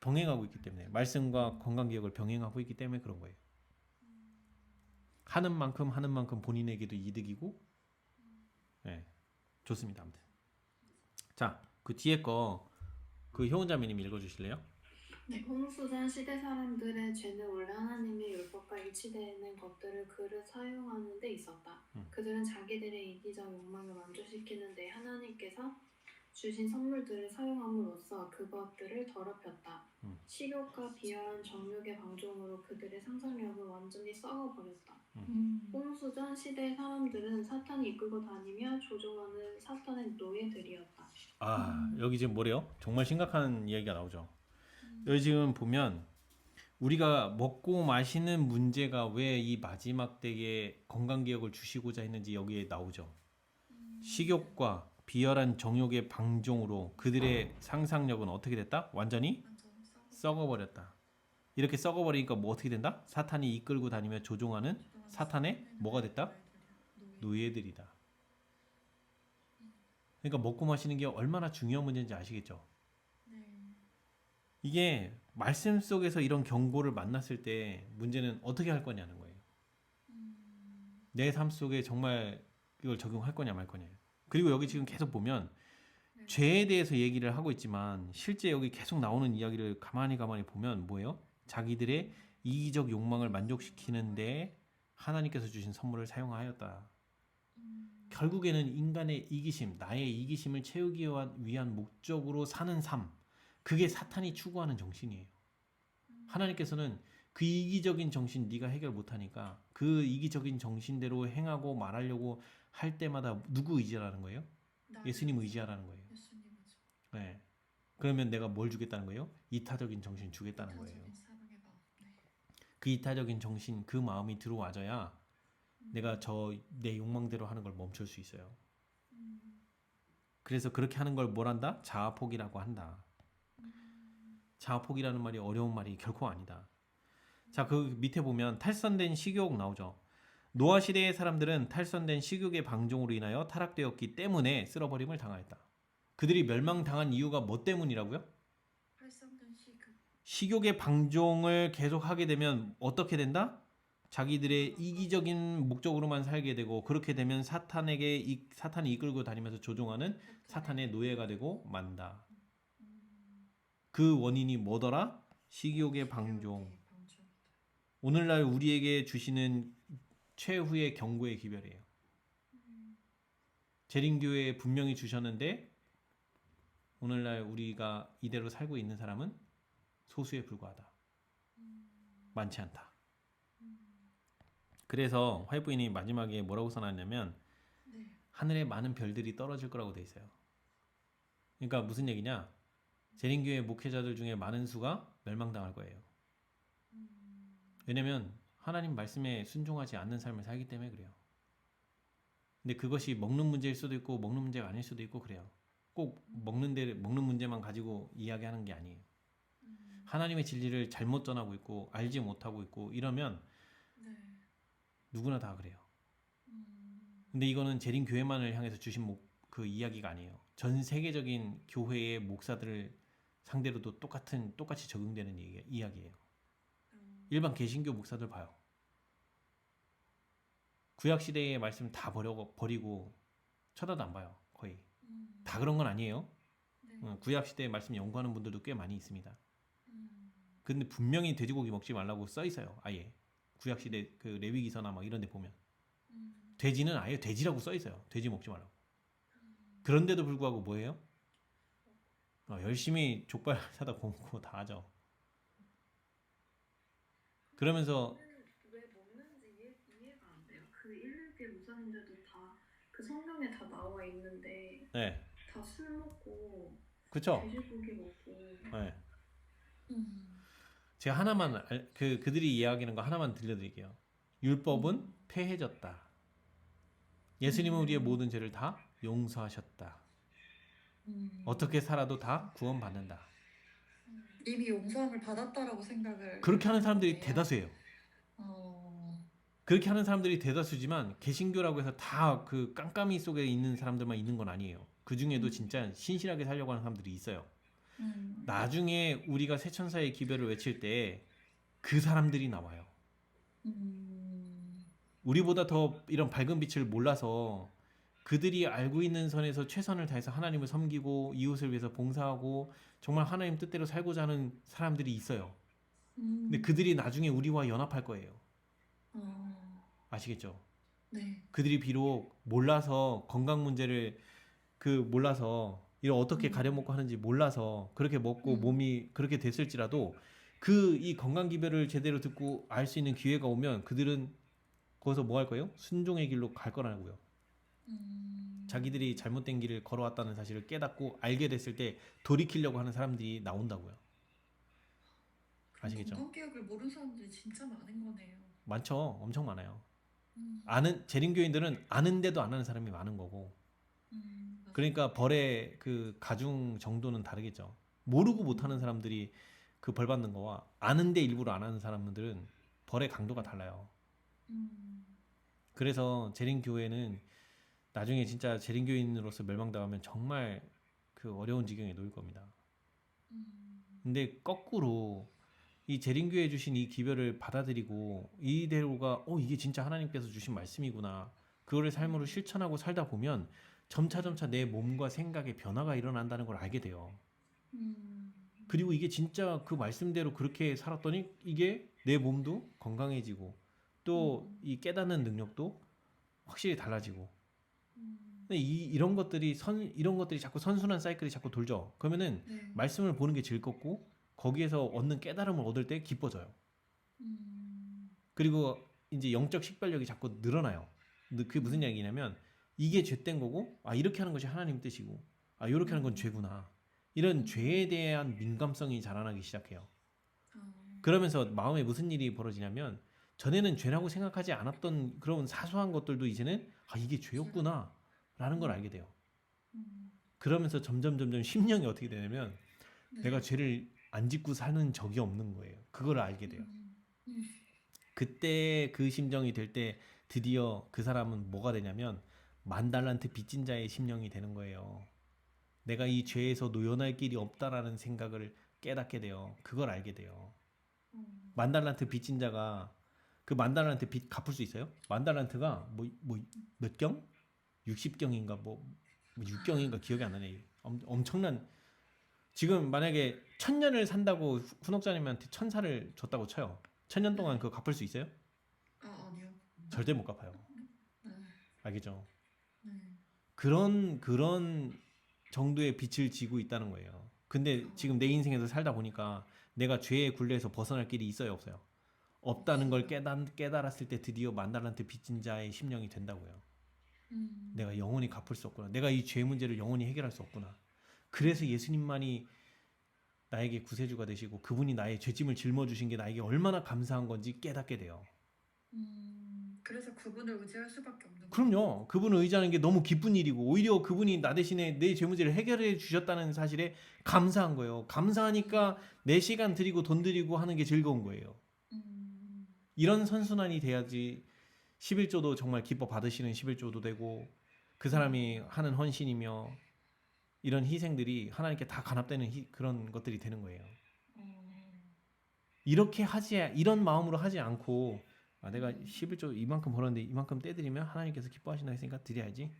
Speaker 1: 병행하고 있기 때문에, 말씀과 건강기억을 병행하고 있기 때문에 그런 거예요. 하는 만큼 본인에게도 이득이고, 네, 좋습니다. 아무튼 자, 그 뒤에 거 그 효은자매님 읽어주실래요?
Speaker 3: 네, 홍수전 시대 사람들의 죄는 원래 하나님의 율법과 일치되는 것들을 그릇 사용하는 데 있었다. 그들은 자기들의 이기적 욕망을 만족시키는데 하나님께서 주신 선물들을 사용함으로써 그것들을 더럽혔다. 식욕과 비열한 정욕의 방종으로 그들의 상상력을 완전히 썩어버렸다. 홍수전 시대의 사람들은 사탄이 이끌고 다니며 조종하는 사탄의 노예들이었다.
Speaker 1: 여기 지금 뭐래요? 정말 심각한 이야기가 나오죠. 여기 지금 보면 우리가 먹고 마시는 문제가 왜 이 마지막 때에 건강기억을 주시고자 했는지 여기에 나오죠. 식욕과 비열한 정욕의 방종으로 그들의 상상력은 어떻게 됐다? 완전히 썩어버렸다. 이렇게 썩어버리니까 뭐 어떻게 된다? 사탄이 이끌고 다니며 조종하는 사탄의 뭐가 됐다? 노예들이다. 그러니까 먹고 마시는 게 얼마나 중요한 문제인지 아시겠죠? 이게 말씀 속에서 이런 경고를 만났을 때 문제는 어떻게 할 거냐는 거예요. 내 삶 속에 정말 이걸 적용할 거냐 말 거냐. 그리고 여기 지금 계속 보면 죄에 대해서 얘기를 하고 있지만 실제 여기 계속 나오는 이야기를 가만히 보면 뭐예요? 자기들의 이기적 욕망을 만족시키는데 하나님께서 주신 선물을 사용하였다. 결국에는 인간의 이기심, 나의 이기심을 채우기 위한 목적으로 사는 삶, 그게 사탄이 추구하는 정신이에요. 하나님께서는 그 이기적인 정신 네가 해결 못하니까 그 이기적인 정신대로 행하고 말하려고 할 때마다 누구 의지하라는 거예요? 예수님 의지하라는 거예요. 네. 그러면 내가 뭘 주겠다는 거예요? 이타적인 정신 주겠다는 거예요. 그 이타적인 정신, 그 마음이 들어와줘야 내가 내 욕망대로 하는 걸 멈출 수 있어요. 그래서 그렇게 하는 걸 뭘 한다? 자아포기라고 한다. 자아포기라는 말이 어려운 말이 결코 아니다. 자, 그 밑에 보면 탈선된 식욕 나오죠. 노아 시대의 사람들은 탈선된 식욕의 방종으로 인하여 타락되었기 때문에 쓸어버림을 당하였다. 그들이 멸망당한 이유가 뭐 때문이라고요? 식욕의 방종을 계속하게 되면 어떻게 된다? 자기들의 이기적인 목적으로만 살게 되고, 그렇게 되면 사탄이 이끌고 다니면서 조종하는 사탄의 노예가 되고 만다. 그 원인이 뭐더라? 시기욕의 방종.
Speaker 2: 방종.
Speaker 1: 오늘날 우리에게 주시는 최후의 경고의 기별이에요. 재림교회에 분명히 주셨는데 오늘날 우리가 이대로 살고 있는 사람은 소수에 불과하다. 많지 않다. 그래서 화이트부인이 마지막에 뭐라고 써놨냐면
Speaker 2: 네.
Speaker 1: 하늘에 많은 별들이 떨어질 거라고 돼 있어요. 그러니까 무슨 얘기냐? 재림교회 목회자들 중에 많은 수가 멸망당할 거예요. 왜냐면 하나님 말씀에 순종하지 않는 삶을 살기 때문에 그래요. 근데 그것이 먹는 문제일 수도 있고 먹는 문제가 아닐 수도 있고 그래요. 꼭 먹는 문제만 가지고 이야기하는 게 아니에요. 하나님의 진리를 잘못 전하고 있고 알지 못하고 있고 이러면
Speaker 2: 네.
Speaker 1: 누구나 다 그래요. 근데 이거는 재림교회만을 향해서 주신 그 이야기가 아니에요. 전 세계적인 교회의 목사들을 상대로도 똑같이 적용되는 이야기예요. 일반 개신교 목사들 봐요. 구약 시대의 말씀 다 버리고 쳐다도 안 봐요. 거의 다 그런 건 아니에요.
Speaker 2: 네.
Speaker 1: 구약 시대의 말씀 연구하는 분들도 꽤 많이 있습니다. 근데 분명히 돼지고기 먹지 말라고 써 있어요. 아예 구약 시대 그 레위기서나 막 이런 데 보면 돼지는 아예 돼지라고 써 있어요. 돼지 먹지 말라고. 그런데도 불구하고 뭐예요? 열심히 족발 사다 굽고 다 하죠. 그러면서
Speaker 3: 왜 먹는지 이해가 안 돼요. 그 일일교회 목사님들도 다 그 성경에 다 나와 있는데
Speaker 1: 네,
Speaker 3: 다 술 먹고
Speaker 1: 그쵸?
Speaker 3: 돼지고기 먹고
Speaker 1: 네. 제가 하나만 그들이 이야기하는 거 하나만 들려드릴게요. 율법은 폐해졌다. 예수님은 우리의 모든 죄를 다 용서하셨다. 어떻게 살아도 다 구원받는다.
Speaker 2: 이미 용서함을 받았다라고 생각을
Speaker 1: 그렇게 하는 사람들이
Speaker 2: 하네요.
Speaker 1: 대다수예요. 그렇게 하는 사람들이 대다수지만 개신교라고 해서 다 그 깜깜이 속에 있는 사람들만 있는 건 아니에요. 그 중에도 진짜 신실하게 살려고 하는 사람들이 있어요. 나중에 우리가 새천사의 기별을 외칠 때 그 사람들이 나와요. 우리보다 더 이런 밝은 빛을 몰라서 그들이 알고 있는 선에서 최선을 다해서 하나님을 섬기고 이웃을 위해서 봉사하고 정말 하나님 뜻대로 살고자 하는 사람들이 있어요. 근데 그들이 나중에 우리와 연합할 거예요. 아시겠죠?
Speaker 2: 네.
Speaker 1: 그들이 비록 몰라서 건강 문제를 몰라서 이걸 어떻게 가려먹고 하는지 몰라서 그렇게 먹고 몸이 그렇게 됐을지라도 이 건강 기별을 제대로 듣고 알 수 있는 기회가 오면 그들은 거기서 뭐 할 거예요? 순종의 길로 갈 거라고요. 자기들이 잘못된 길을 걸어왔다는 사실을 깨닫고 알게 됐을 때 돌이키려고 하는 사람들이 나온다고요. 아시겠죠?
Speaker 2: 건강교육을 모르는 사람들이 진짜 많은 거네요.
Speaker 1: 많죠. 엄청 많아요. 재림교인들은 아는데도 안 하는 사람이 많은 거고. 그러니까 벌의 그 가중 정도는 다르겠죠. 모르고 못하는 사람들이 그 벌 받는 거와 아는데 일부러 안 하는 사람들은 벌의 강도가 달라요. 그래서 재림교회는 나중에 진짜 재림교인으로서 멸망당하면 정말 그 어려운 지경에 놓일 겁니다. 근데 거꾸로 이 재림교회 주신 이 기별을 받아들이고 이대로가 이게 진짜 하나님께서 주신 말씀이구나. 그거를 삶으로 실천하고 살다 보면 점차 내 몸과 생각에 변화가 일어난다는 걸 알게 돼요. 그리고 이게 진짜 그 말씀대로 그렇게 살았더니 이게 내 몸도 건강해지고 또 이 깨닫는 능력도 확실히 달라지고. 근데 이런 것들이 자꾸 선순환 사이클이 자꾸 돌죠. 그러면은
Speaker 2: 네.
Speaker 1: 말씀을 보는 게 즐겁고 거기에서 얻는 깨달음을 얻을 때 기뻐져요. 그리고 이제 영적 식별력이 자꾸 늘어나요. 그게 무슨 이야기냐면 이게 죄된 거고 이렇게 하는 것이 하나님 뜻이고 이렇게 하는 건 죄구나. 이런 죄에 대한 민감성이 자라나기 시작해요. 그러면서 마음에 무슨 일이 벌어지냐면 전에는 죄라고 생각하지 않았던 그런 사소한 것들도 이제는 이게 죄였구나 라는 걸 알게 돼요. 그러면서 점점 심령이 어떻게 되냐면 내가 죄를 안 짓고 사는 적이 없는 거예요. 그걸 알게 돼요. 그때 그 심정이 될 때 드디어 그 사람은 뭐가 되냐면 10,000달란트 빚진 자의 심령이 되는 거예요. 내가 이 죄에서 노연할 길이 없다라는 생각을 깨닫게 돼요. 그걸 알게 돼요. 10,000달란트 빚진 자가 그 10,000달란트 빚 갚을 수 있어요? 10,000달란트가 몇 경? 60경인가 6경인가 기억이 안 나네. 엄청난 지금 만약에 1000년을 산다고 훈옥자님한테 1000살을 줬다고 쳐요. 1000년 동안 그거 갚을 수 있어요?
Speaker 2: 아니요.
Speaker 1: 절대 못 갚아요.
Speaker 2: 네.
Speaker 1: 알겠죠?
Speaker 2: 네.
Speaker 1: 그런 정도의 빚을 지고 있다는 거예요. 근데 지금 내 인생에서 살다 보니까 내가 죄의 굴레에서 벗어날 길이 있어요, 없어요? 없다는 걸 깨달았을 때 드디어 만달란트 빚진 자의 심령이 된다고요. 내가 영원히 갚을 수 없구나. 내가 이 죄 문제를 영원히 해결할 수 없구나. 그래서 예수님만이 나에게 구세주가 되시고 그분이 나의 죄짐을 짊어주신 게 나에게 얼마나 감사한 건지 깨닫게 돼요.
Speaker 2: 그래서 그분을 의지할 수밖에 없는 거예요.
Speaker 1: 그럼요. 그분을 의지하는 게 너무 기쁜 일이고 오히려 그분이 나 대신에 내 죄 문제를 해결해 주셨다는 사실에 감사한 거예요. 감사하니까 내 시간 드리고 돈 드리고 하는 게 즐거운 거예요. 이런 선순환이 돼야지 11조도 정말 기뻐 받으시는 11조도 되고 그 사람이 하는 헌신이며 이런 희생들이 하나님께 다 간합되는 그런 것들이 되는 거예요. 이런 마음으로 하지 않고 내가 11조 이만큼 벌었는데 이만큼 떼드리면 하나님께서 기뻐하신다 했으니까 드려야지.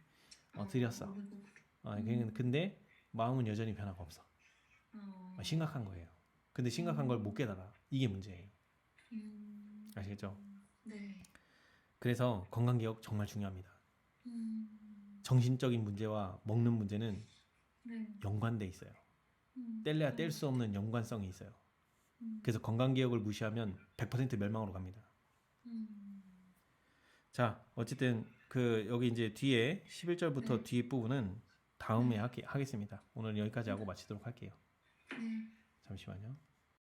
Speaker 1: 드렸어. 근데 마음은 여전히 변화가 없어. 심각한 거예요. 근데 심각한 걸 못 깨달아. 이게 문제예요. 아시겠죠?
Speaker 2: 네.
Speaker 1: 그래서 건강개혁 정말 중요합니다. 정신적인 문제와 먹는 문제는
Speaker 2: 네.
Speaker 1: 연관돼 있어요. 뗄래야 뗄 수 없는 연관성이 있어요. 그래서 건강개혁을 무시하면 100% 멸망으로 갑니다. 자, 어쨌든 여기 이제 뒤에 11절부터 뒤에 부분은 다음에 하겠습니다. 오늘 여기까지 하고 마치도록 할게요.
Speaker 2: 네.
Speaker 1: 잠시만요.